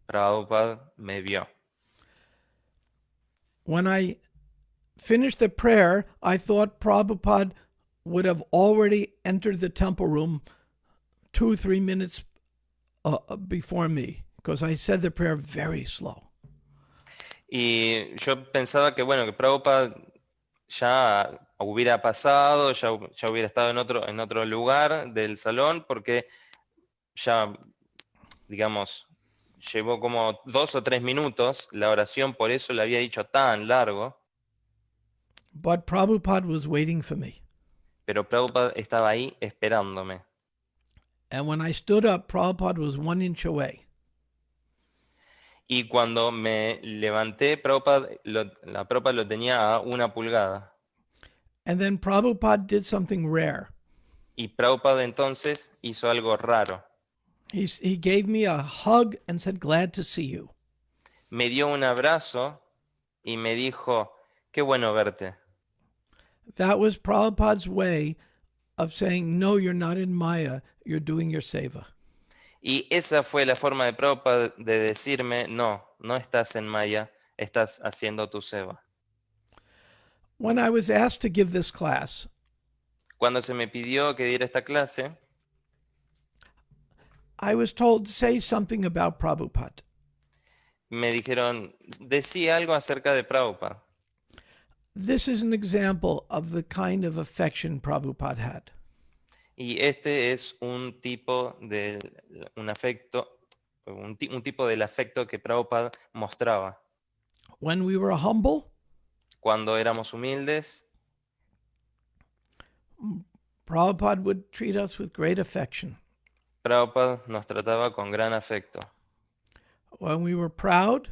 Prabhupada me vio. When I finished the prayer, I thought Prabhupada would have already entered the temple room 2 or 3 minutes before me, because I said the prayer very slow. Y yo pensaba que bueno, que Prabhupada ya hubiera pasado, ya hubiera estado en otro lugar del salón, porque ya, digamos, llevó como 2 o 3 minutos la oración, por eso la había dicho tan largo. But Prabhupada was waiting for me. Pero Prabhupada estaba ahí esperándome. And when I stood up, Prabhupada was 1 inch away. Y cuando me levanté, la Prabhupada lo tenía a 1 pulgada. And then Prabhupada did something rare. Y Prabhupada entonces hizo algo raro. He gave me a hug and said, "Glad to see you." Me dio un abrazo y me dijo, qué bueno verte. That was Prabhupada's way of saying, "No, you're not in Maya, you're doing your seva." Y esa fue la forma de Prabhupada de decirme, no estás en Maya, estás haciendo tu seva. When I was asked to give this class, Cuando se me pidió que diera esta clase, I was told to say something about Prabhupada. me dijeron, decía algo acerca de Prabhupada. This is an example of the kind of affection Prabhupada had. Y este es un tipo de un afecto, un tipo del afecto que Prabhupada mostraba. When we were humble, Cuando éramos humildes, Prabhupada would treat us with great affection. Prabhupada nos trataba con gran afecto. When we were proud,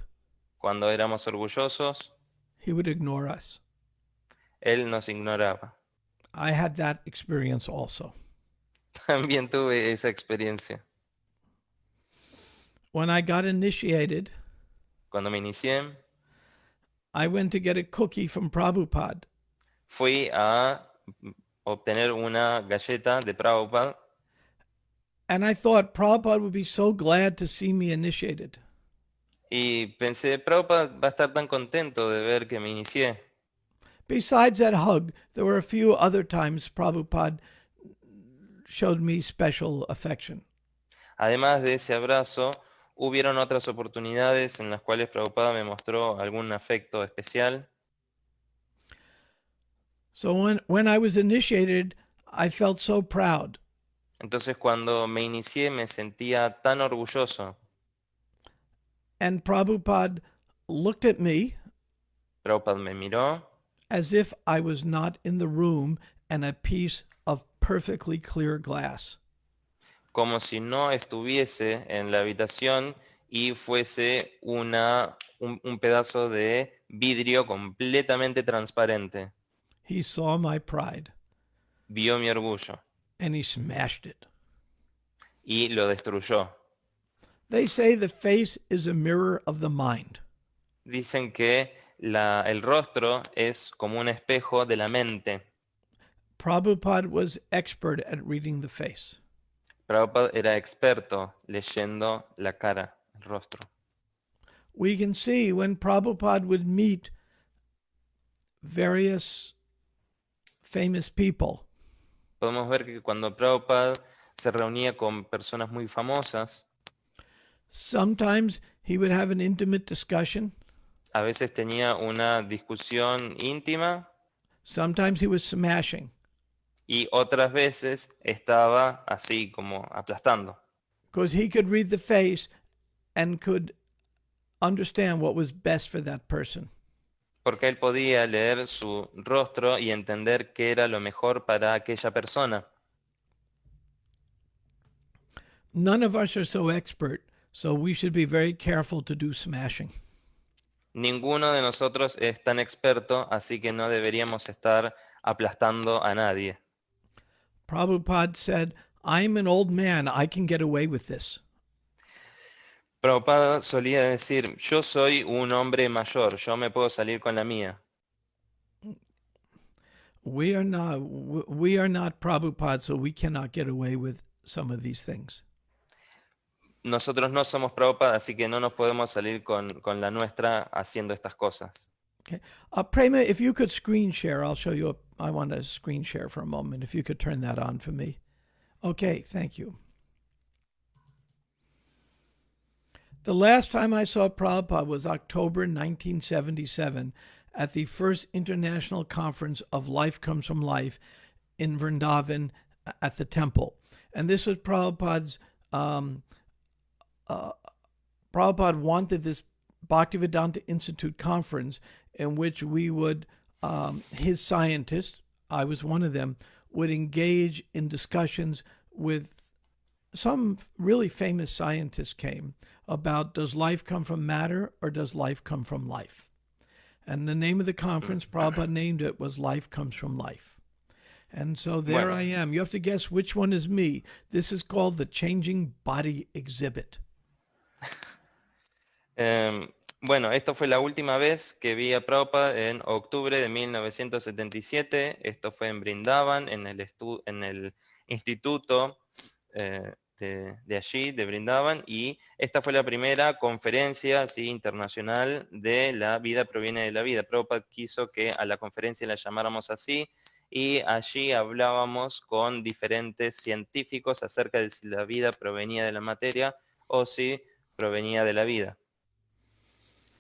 Cuando éramos orgullosos, he would ignore us. él nos ignoraba. I had that experience also. También tuve esa experiencia. When I got initiated, Cuando me inicié, I went to get a cookie from Prabhupada. fui a obtener una galleta de Prabhupada And I thought Prabhupada would be so glad to see me initiated. y pensé, Prabhupada va a estar tan contento de ver que me inicié. Besides that hug, there were a few other times Prabhupada showed me special affection. Además de ese abrazo, hubieron otras oportunidades en las cuales Prabhupada me mostró algún afecto especial. So when I was initiated, I felt so proud. Entonces cuando me inicié me sentía tan orgulloso. And Prabhupada looked at me Prabhupada me miró as if I was not in the room and a piece of perfectly clear glass. como si no estuviese en la habitación y fuese un pedazo de vidrio completamente transparente. He saw my pride Vio mi orgullo and he smashed it. y lo destruyó. They say the face is a mirror of the mind. Dicen que el rostro es como un espejo de la mente. Prabhupada was expert at reading the face. Prabhupada era experto leyendo la cara, el rostro. We can see when Prabhupada would meet various famous people, Podemos ver que cuando Prabhupada se reunía con personas muy famosas, sometimes he would have an intimate discussion. a veces tenía una discusión íntima Sometimes he was smashing. y otras veces estaba así como aplastando. Because he could read the face and could understand what was best for that person. Porque él podía leer su rostro y entender qué era lo mejor para aquella persona. None of us are so expert, so we should be very careful to do smashing. Ninguno de nosotros es tan experto, así que no deberíamos estar aplastando a nadie. Prabhupada said, I'm an old man, I can get away with this. Prabhupada solía decir, yo soy un hombre mayor, yo me puedo salir con la mía. We are not Prabhupada, so we cannot get away with some of these things. Nosotros no somos Prabhupada, así que no nos podemos salir con la nuestra haciendo estas cosas. Okay. Prema, if you could screen share, I'll show you. I want to screen share for a moment. If you could turn that on for me. Okay, thank you. The last time I saw Prabhupada was October 1977 at the first International Conference of Life Comes from Life in Vrindavan at the temple. And this was Prabhupada's, Prabhupada wanted this Bhaktivedanta Institute conference in which we would, his scientists, I was one of them, would engage in discussions with some really famous scientists came about, does life come from matter or does life come from life? And the name of the conference, Prabhupada named it, was Life Comes from Life. And so there I am. You have to guess which one is me. This is called the Changing Body Exhibit. Bueno, esto fue la última vez que vi a Prabhupada en octubre de 1977. Esto fue en Brindavan, en el instituto de allí, de Brindavan, y esta fue la primera conferencia así, internacional de la vida proviene de la vida. Prabhupada quiso que a la conferencia la llamáramos así, y allí hablábamos con diferentes científicos acerca de si la vida provenía de la materia o si provenía de la vida.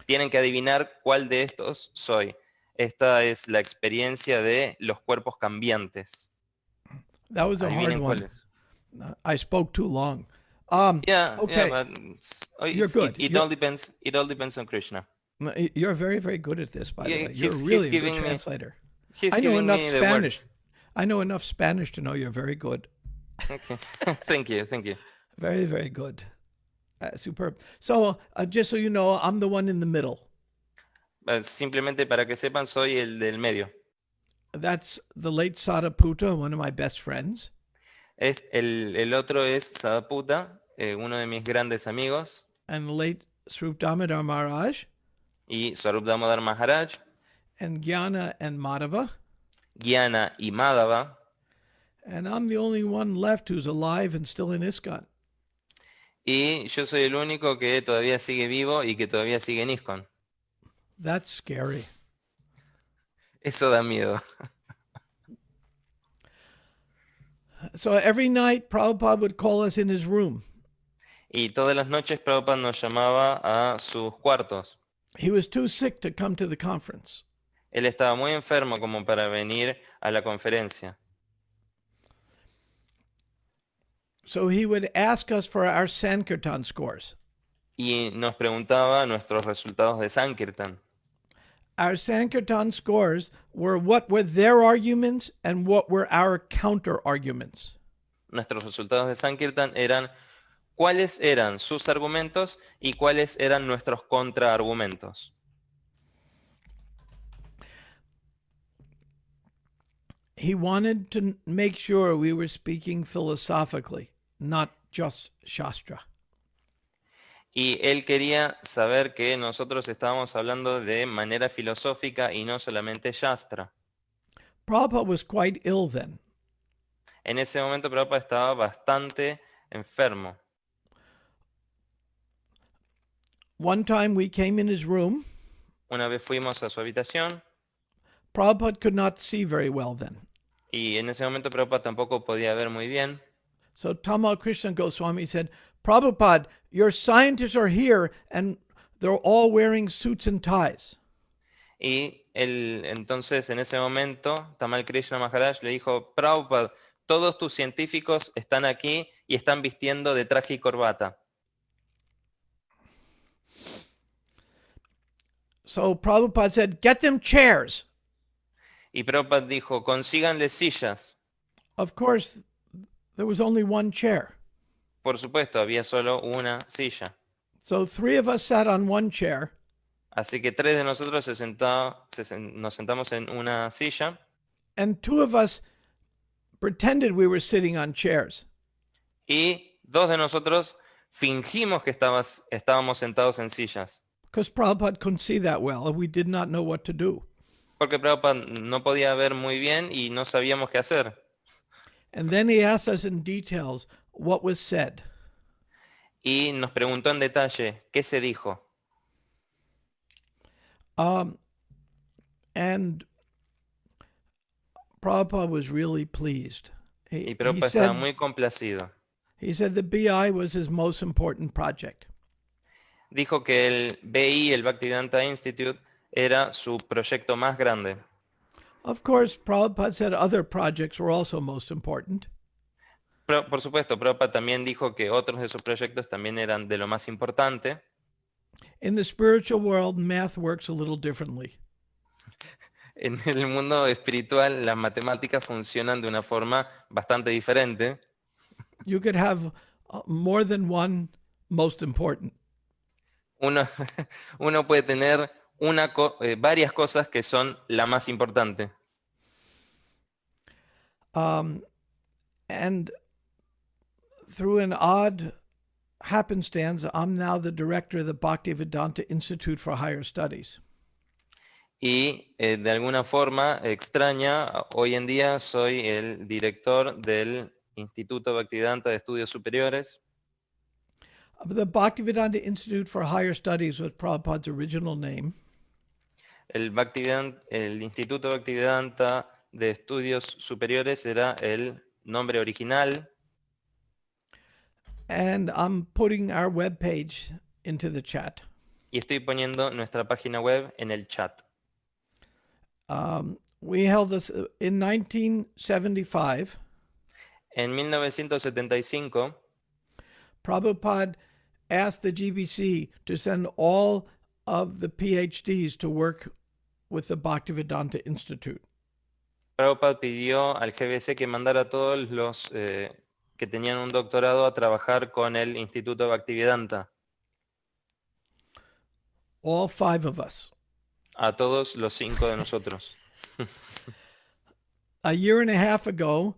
Tienen que adivinar cuál de estos soy. Esta es la experiencia de los cuerpos cambiantes. That was a Adivinen hard one. cuáles. I spoke too long. Yeah, okay. yeah, but You're good. It all depends. It all depends on Krishna. You're very, very good at this, by the Yeah, way. You're he's really a good giving me- translator. He's I know giving enough me the Spanish. words. I know enough Spanish to know you're very good. Okay. Thank you. Very, very good. Superb. So, just so you know, I'm the one in the middle. Simplemente para que sepan, soy el del medio. That's the late Sadaputa, one of my best friends. El otro es Sadaputa, uno de mis grandes amigos, And the late Srup Damodar Maharaj. y Swarup Damodar Maharaj, And Jnana and Madhava. Gyana y Madhava, And I'm the only one left who's alive and still in ISKCON. y yo soy el único que todavía sigue vivo y que todavía sigue en ISKCON. That's scary. Eso da miedo. So every night, Prabhupada would call us in his room. Y todas las noches Prabhupada nos llamaba a sus cuartos. He was too sick to come to the conference. Él estaba muy enfermo como para venir a la conferencia. So he would ask us for our Sankirtan scores. Y nos preguntaba nuestros resultados de Sankirtan. Our Sankirtan scores were what were their arguments and what were our counter arguments. Nuestros resultados de Sankirtan eran cuáles eran sus argumentos y cuáles eran nuestros contraargumentos. He wanted to make sure we were speaking philosophically, not just Shastra. Y él quería saber que nosotros estábamos hablando de manera filosófica y no solamente Shastra. Prabhupada was quite ill then. En ese momento Prabhupada estaba bastante enfermo. One time we came in his room. Una vez fuimos a su habitación Prabhupada could not see very well then. y en ese momento Prabhupada tampoco podía ver muy bien. So Tamal Krishna Goswami said, Prabhupada, your scientists are here and they're all wearing suits and ties. Y él, entonces, en ese momento, Tamal Krishna Maharaj le dijo, Prabhupada, todos tus científicos están aquí y están vistiendo de traje y corbata. So Prabhupada said, get them chairs. Y Prabhupada dijo, consíganle sillas. Of course, there was only one chair. Por supuesto, había solo una silla. So 3 of us sat on one chair, Así que 3 de nosotros nos sentamos en una silla and 2 of us pretended we were sitting on chairs. y 2 de nosotros fingimos que estábamos sentados en sillas. Because Prabhupada couldn't see that well, and we did not know what to do. Porque Prabhupada no podía ver muy bien y no sabíamos qué hacer. And then he asked us in details what was said. Y nos preguntó en detalle qué se dijo. And Prabhupada was really pleased. Y Prabhupada estaba muy complacido. He said the BI was his most important project. Dijo que el BI, el Bhaktivedanta Institute, era su proyecto más grande. Of course, Prabhupada said other projects were also most important. Por supuesto, Prabhupada también dijo que otros de sus proyectos también eran de lo más importante. In the spiritual world, math works a little differently. En el mundo espiritual, las matemáticas funcionan de una forma bastante diferente. You could have more than one most important. Uno puede tener varias cosas que son la más importante. And through an odd happenstance, I'm now the director of the Bhaktivedanta Institute for Higher Studies. Y de alguna forma extraña, hoy en día soy el director del Instituto Bhaktivedanta de Estudios Superiores. The Bhaktivedanta Institute for Higher Studies was Prabhupada's original name. El Instituto Bhaktivedanta de Estudios Superiores era el nombre original. And I'm putting our webpage into the chat. Y estoy poniendo nuestra página web en el chat. We held this in 1975. En 1975, Prabhupada asked the GBC to send all of the PhDs to work with the Bhaktivedanta Institute. Prabhupada pidió al GBC que mandara a todos los que tenían un doctorado a trabajar con el Instituto Bhaktivedanta. All 5 of us. A todos los 5 de nosotros. A year and a half ago,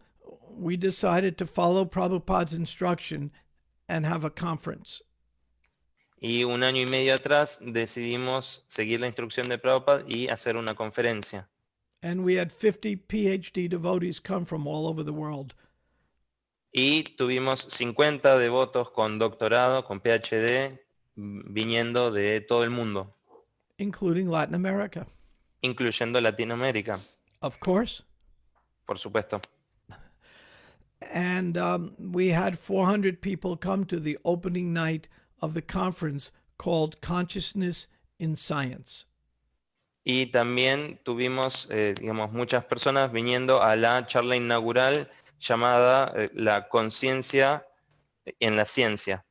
we decided to follow Prabhupada's instruction and have a conference. Y 1 año y medio atrás decidimos seguir la instrucción de Prabhupada y hacer una conferencia. And we had 50 PhD devotees come from all over the world. Y tuvimos 50 devotos con doctorado, con PhD, viniendo de todo el mundo. Including Latin America. Incluyendo Latinoamérica. Of course. Por supuesto. And we had 400 people come to the opening night of the conference called Consciousness in Science. Y también tuvimos, muchas personas viniendo a la charla inaugural llamada La conciencia en la ciencia.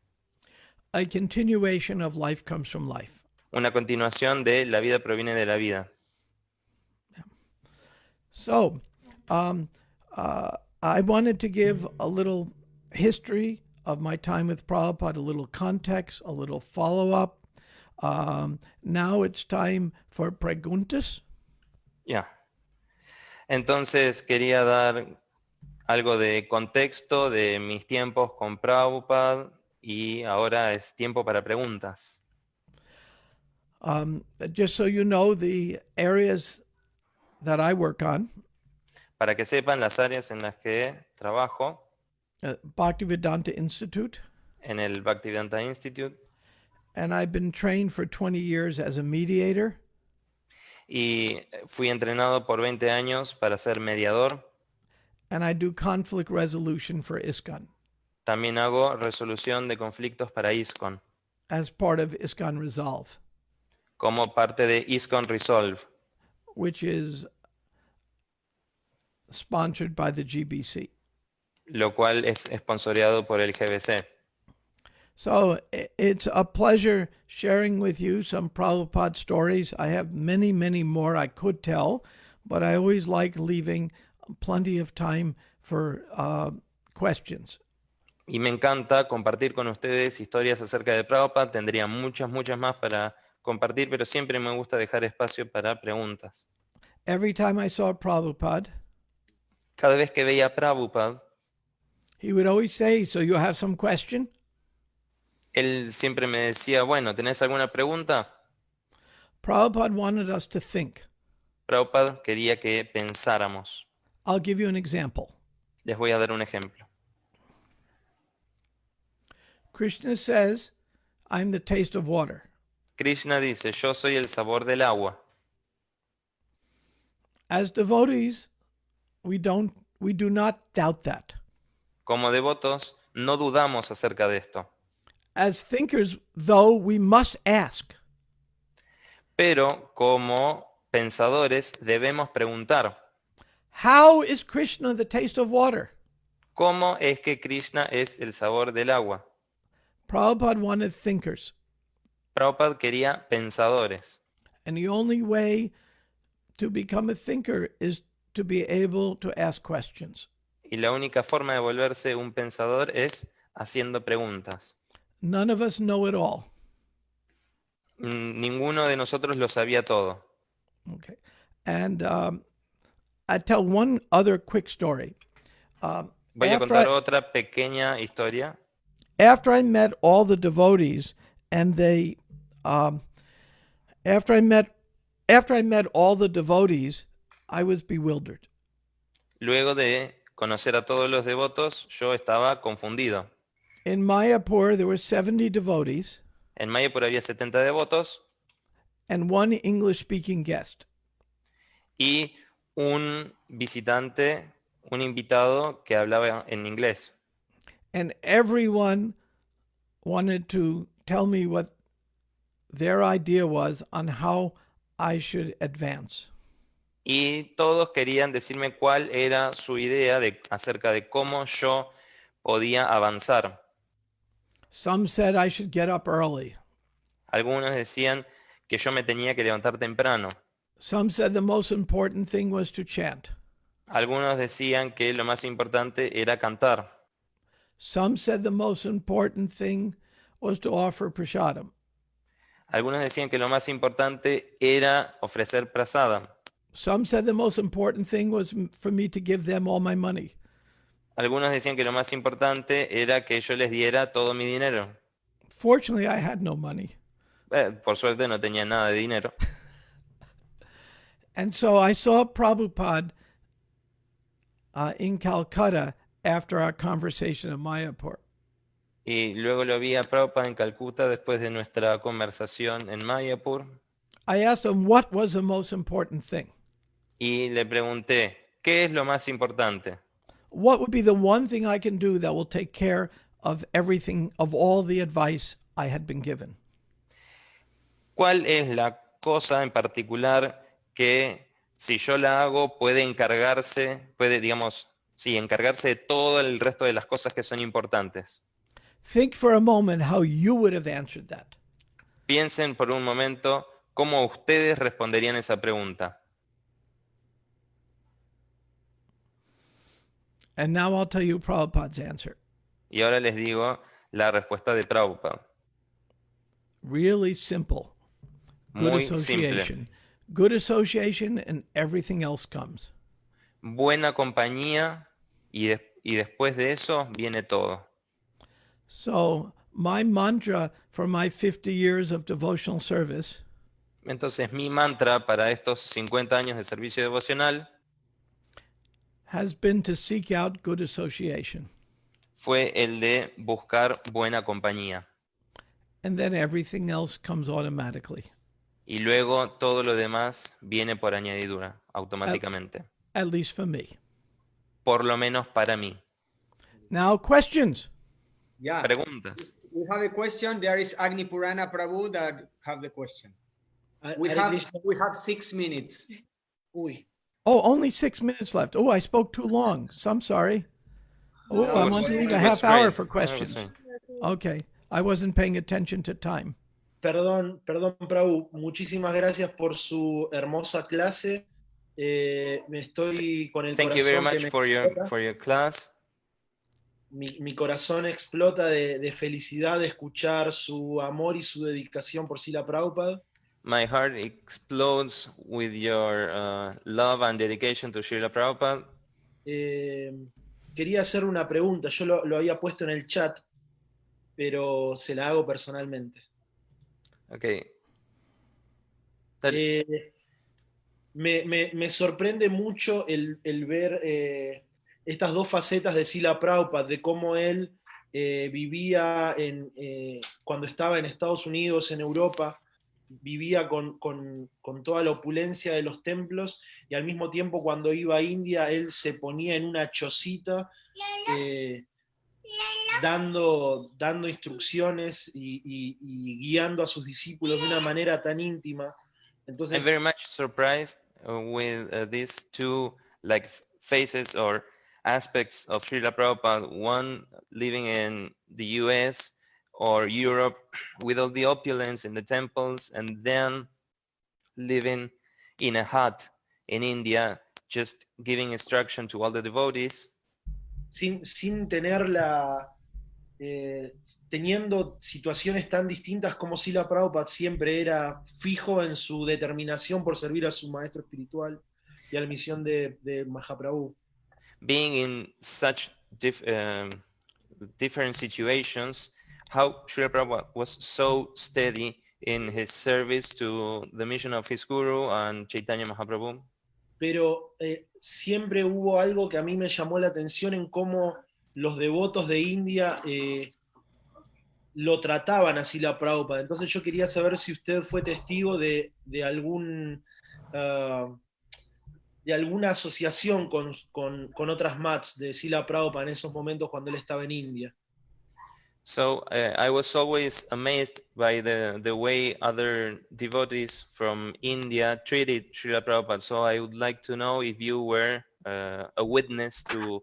A continuation of Life Comes from Life. Una continuación de La vida proviene de la vida. So, I wanted to give a little history of my time with Prabhupada, a little context, a little follow-up. Now it's time for preguntas. Ya. Entonces quería dar algo de contexto de mis tiempos con Prabhupada y ahora es tiempo para preguntas. Just so you know, the areas that I work on. Para que sepan las áreas en las que trabajo. Bhaktivedanta Institute. En el Bhaktivedanta Institute. And I've been trained for 20 years as a mediator. Y fui entrenado por 20 años para ser mediador. And I do conflict resolution for ISKCON. También hago resolución de conflictos para ISKCON. As part of ISKCON Resolve. Como parte de ISKCON Resolve. which is sponsored by the GBC. lo cual es esponsoreado por el GBC. So it's a pleasure sharing with you some Prabhupada stories. I have many, many more I could tell, but I always like leaving plenty of time for questions. Y me encanta compartir con ustedes historias acerca de Prabhupada. Tendría muchas más para compartir, pero siempre me gusta dejar espacio para preguntas. Every time I saw Prabhupada, Cada vez que veía a Prabhupada, he would always say, "So you have some question?" él siempre me decía, bueno, ¿tenés alguna pregunta? Prabhupada wanted us to think. Prabhupada quería que pensáramos. I'll give you an example. Les voy a dar un ejemplo. Krishna says, "I'm the taste of water." Krishna dice, yo soy el sabor del agua. As devotees, we do not doubt that. Como devotos, no dudamos acerca de esto. As thinkers, though, we must ask. Pero como pensadores debemos preguntar, How is Krishna the taste of water? ¿cómo es que Krishna es el sabor del agua? Prabhupada wanted thinkers. Prabhupada quería pensadores. And the only way to become a thinker is to be able to ask questions. Y la única forma de volverse un pensador es haciendo preguntas. None of us know it all. Ninguno de nosotros lo sabía todo. Okay. And I tell one other quick story. Voy a contar otra pequeña historia. After I met all the devotees, and they, after I met all the devotees, I was bewildered. Luego de conocer a todos los devotos, yo estaba confundido. In Mayapur, there were 70 devotees. En Mayapur había 70 devotos. And one English-speaking guest. Y un visitante, un invitado que hablaba en inglés. And everyone wanted to tell me what their idea was on how I should advance. Y todos querían decirme cuál era su idea acerca de cómo yo podía avanzar. Some said I should get up early. Algunos decían que yo me tenía que levantar temprano. Some said the most important thing was to chant. Algunos decían que lo más importante era cantar. Some said the most important thing was to offer prasadam. Algunos decían que lo más importante era ofrecer prasadam. Some said the most important thing was for me to give them all my money. Algunos decían que lo más importante era que yo les diera todo mi dinero. Fortunately, I had no money. Por suerte no tenía nada de dinero. And so I saw Prabhupada in Calcutta after our conversation in Mayapur. Y luego lo vi a Prabhupada en Calcuta después de nuestra conversación en Mayapur. I asked him what was the most important thing. Y le pregunté, ¿qué es lo más importante? What would be the one thing I can do that will take care of everything, of all the advice I had been given? ¿Cuál es la cosa en particular que si yo la hago puede encargarse de todo el resto de las cosas que son importantes? Think for a moment how you would have answered that. Piensen por un momento cómo ustedes responderían esa pregunta. And now I'll tell you Prabhupada's answer. Y ahora les digo la respuesta de Prabhupada. Really simple. Good Muy association. simple. Good association and everything else comes. Buena compañía y después de eso viene todo. So my mantra for my 50 years of devotional service Entonces mi mantra para estos 50 años de servicio devocional has been to seek out good association. fue el de buscar buena compañía. And then everything else comes automatically. Y luego todo lo demás viene por añadidura, automáticamente. At least for me. Por lo menos para mí. Now, questions. Yeah. Preguntas. We have a question. There is Agni Purana Prabhu that have the question. We have 6 minutes. Uy, Oh, only 6 minutes left. Oh, I spoke too long. So I'm sorry. Oh, That I was- want to leave that a was half hour great. for That was questions. great. Okay. I wasn't paying attention to time. perdón, Prabhu, muchísimas gracias por su hermosa clase. Me estoy con el Thank you very corazón que much me for explota. your class. Mi corazón explota de felicidad de escuchar su amor y su dedicación por Srila Prabhupada. My heart explodes with your love and dedication to Srila Prabhupada. Quería hacer una pregunta, yo lo había puesto en el chat, pero se la hago personalmente. Okay. Dale. Me sorprende mucho el ver estas dos facetas de Srila Prabhupada, de cómo él vivía cuando estaba en Estados Unidos, en Europa, vivía con toda la opulencia de los templos, y al mismo tiempo cuando iba a India, él se ponía en una chocita dando instrucciones y guiando a sus discípulos de una manera tan íntima. I'm Entonces, very much surprised with these two like phases or aspects of Srila Prabhupada, one living in the US or Europe with all the opulence in the temples, and then living in a hut in India, just giving instruction to all the devotees, sin tener teniendo situaciones tan distintas, como Srila Prabhupada siempre era fijo en su determinación por servir a su maestro espiritual y a la misión de Mahaprabhu. being in such different situations, how Srila Prabhupada was so steady in his service to the mission of his guru and Chaitanya Mahaprabhu. Pero siempre hubo algo que a mí me llamó la atención en cómo los devotos de India lo trataban a Srila Prabhupada. Entonces yo quería saber si usted fue testigo de alguna asociación con otras mats de Srila Prabhupada en esos momentos cuando él estaba en India. So I was always amazed by the way other devotees from India treated Srila Prabhupada. So I would like to know if you were a witness to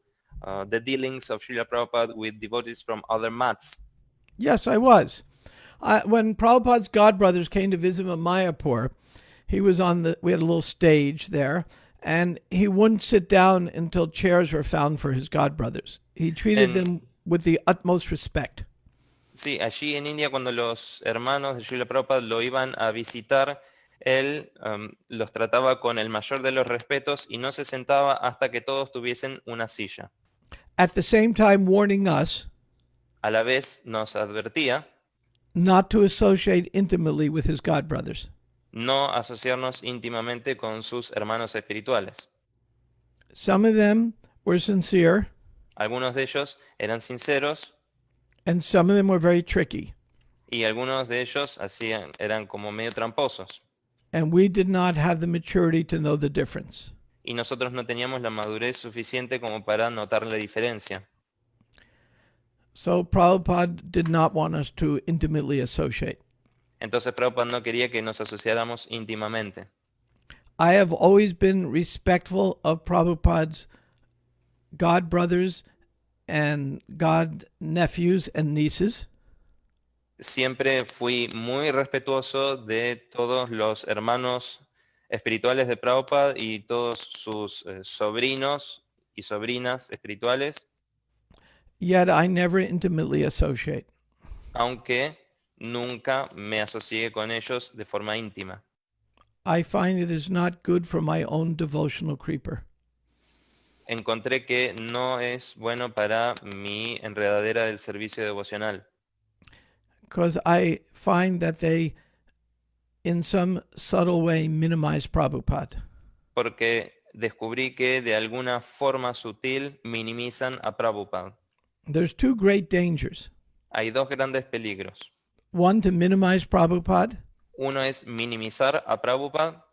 the dealings of Srila Prabhupada with devotees from other mats. Yes, I was. When Prabhupada's godbrothers came to visit him at Mayapur, he was we had a little stage there, and he wouldn't sit down until chairs were found for his godbrothers. He treated them with the utmost respect. Sí, allí en India cuando los hermanos de Srila Prabhupada lo iban a visitar, él los trataba con el mayor de los respetos y no se sentaba hasta que todos tuviesen una silla. At the same time warning us A la vez nos advertía not to associate intimately with his godbrothers. no asociarnos íntimamente con sus hermanos espirituales. Some of them were sincere, Algunos de ellos eran sinceros and some of them were very tricky. y algunos de ellos eran como medio tramposos. And we did not have the maturity to know the difference. Y nosotros no teníamos la madurez suficiente como para notar la diferencia. So Prabhupada did not want us to intimately associate. Entonces Prabhupada no quería que nos asociáramos íntimamente. I have always been respectful of Prabhupada's god brothers and god nephews and nieces. Siempre fui muy respetuoso de todos los hermanos espirituales de Prabhupada y todos sus sobrinos y sobrinas espirituales, Yet I never intimately associate. aunque nunca me asocié con ellos de forma íntima. I find it is not good for my own devotional creeper. Encontré que no es bueno para mi enredadera del servicio devocional, Because I find that they, in some subtle way, minimize Prabhupada. porque descubrí que de alguna forma sutil minimizan a Prabhupada. There's two great dangers. Hay dos grandes peligros. One, to minimize Prabhupada, Uno es minimizar a Prabhupada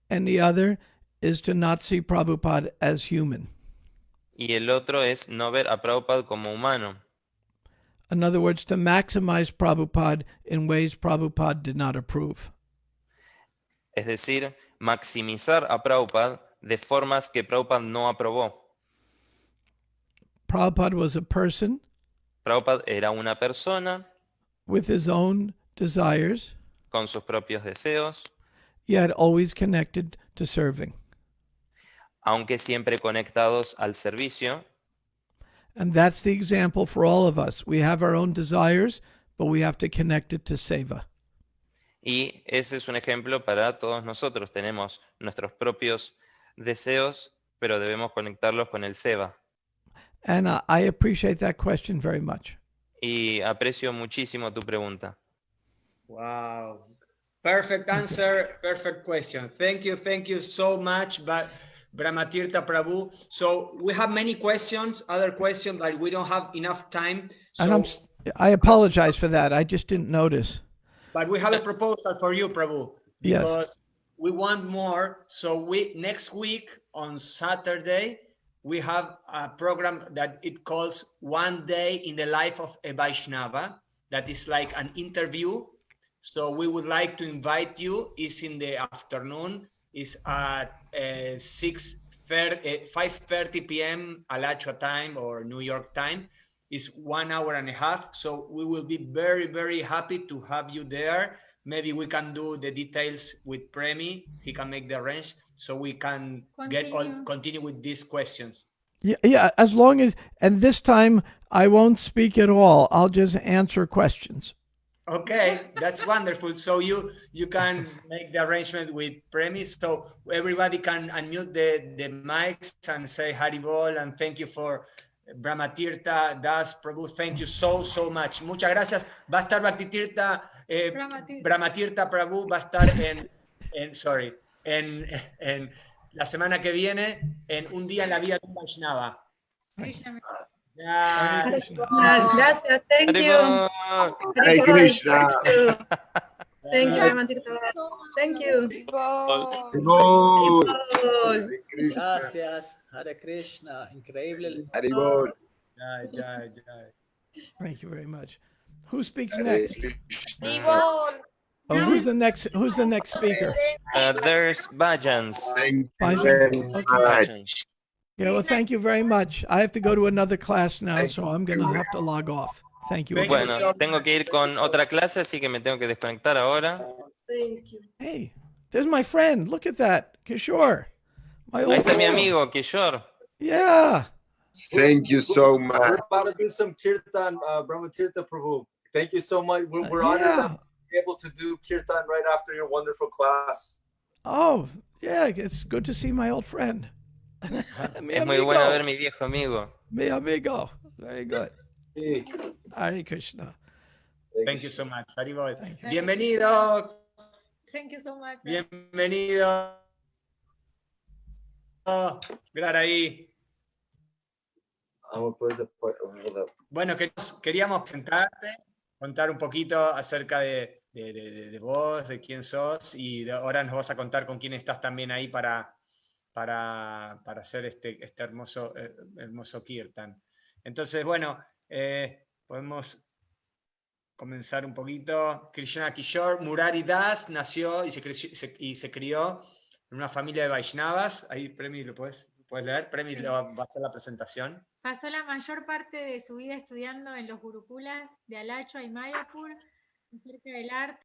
and the other is to not see Prabhupada as human. y el otro es no ver a Prabhupada como humano. In other words, to maximize Prabhupada in ways Prabhupada did not approve. Es decir, maximizar a Prabhupada de formas que Prabhupada no aprobó. Prabhupada was a person Prabhupada era una persona with his own desires, con sus propios deseos, yet always connected to serving. aunque siempre conectados al servicio. And that's the example for all of us. We have our own desires, but we have to connect it to seva. Y ese es un ejemplo para todos nosotros. Tenemos nuestros propios deseos, pero debemos conectarlos con el seva. And I appreciate that question very much. Y aprecio muchísimo tu pregunta. Wow. Perfect answer, perfect question. Thank you so much, Brahma Tirtha Prabhu. So we have many questions, other questions, but we don't have enough time. And So, I apologize for that. I just didn't notice. but we have a proposal for you, Prabhu, Yes. because we want more. So next week on Saturday, we have a program that it calls One Day in the Life of a Vaishnava. That is like an interview. So we would like to invite you. It's in the afternoon. It's at 5:30 p.m. Alachua time or New York time. It's 1 hour and a half. So we will be very, very happy to have you there. Maybe we can do the details with Premi. He can make the arrange so we can continue with these questions. Yeah, as long as, and this time I won't speak at all. I'll just answer questions. Okay, that's wonderful. So you can make the arrangement with Premi, so everybody can unmute the mics and say Haribol and thank you for Brahma Tirtha, Das, Prabhu. Thank you so much. Muchas gracias. Va a estar Bhakti Tirtha, Brahma Tirtha Prabhu va a estar en la semana que viene en Un Día en la Vida de un Vaishnava. Gracias, thank you. Hare Krishna. Thank you, Brahma Tirtha. Thank you. Haribol. Hare Krishna. Gracias, Hare Krishna, increíble. Haribol. Jai. Thank you very much. Who speaks Hare next? Krishna. Oh, who's the next speaker? There's Bhajans. Thank you Bhajan. very Okay. much. Yeah, well, thank you very much. I have to go to another class now, Thank so you. I'm going to have to log off. Thank you. Thank you. again. Bueno, tengo que ir con otra clase, así que me tengo que desconectar ahora. Hey, there's my friend. Look at that. Kishore. My Ahí old está mi friend. amigo, Kishore. Yeah. Thank you so much. We're about to do some kirtan, Brahma Tirtha Prabhu. Thank you so much. We're honored Yeah. to be able to do kirtan right after your wonderful class. Oh, yeah. It's good to see my old friend. Mi Es muy amigo. bueno ver mi viejo amigo. Mi amigo. Very good. Sí. Hare Krishna. Thank you so much, Haribol. Thank you. Bienvenido. Thank you so much. Bienvenido. Mirar ahí. Bueno, queríamos presentarte, contar un poquito acerca de vos, de quién sos, y ahora nos vas a contar con quién estás también ahí para hacer este hermoso kirtan. Entonces, bueno, podemos comenzar un poquito. Krishna Kishore Murari Das nació y se crió en una familia de Vaishnavas. Ahí, Premi, ¿lo puedes leer? Premi Sí. va a hacer la presentación. Pasó la mayor parte de su vida estudiando en los gurukulas de Alachua y Mayapur, acerca del arte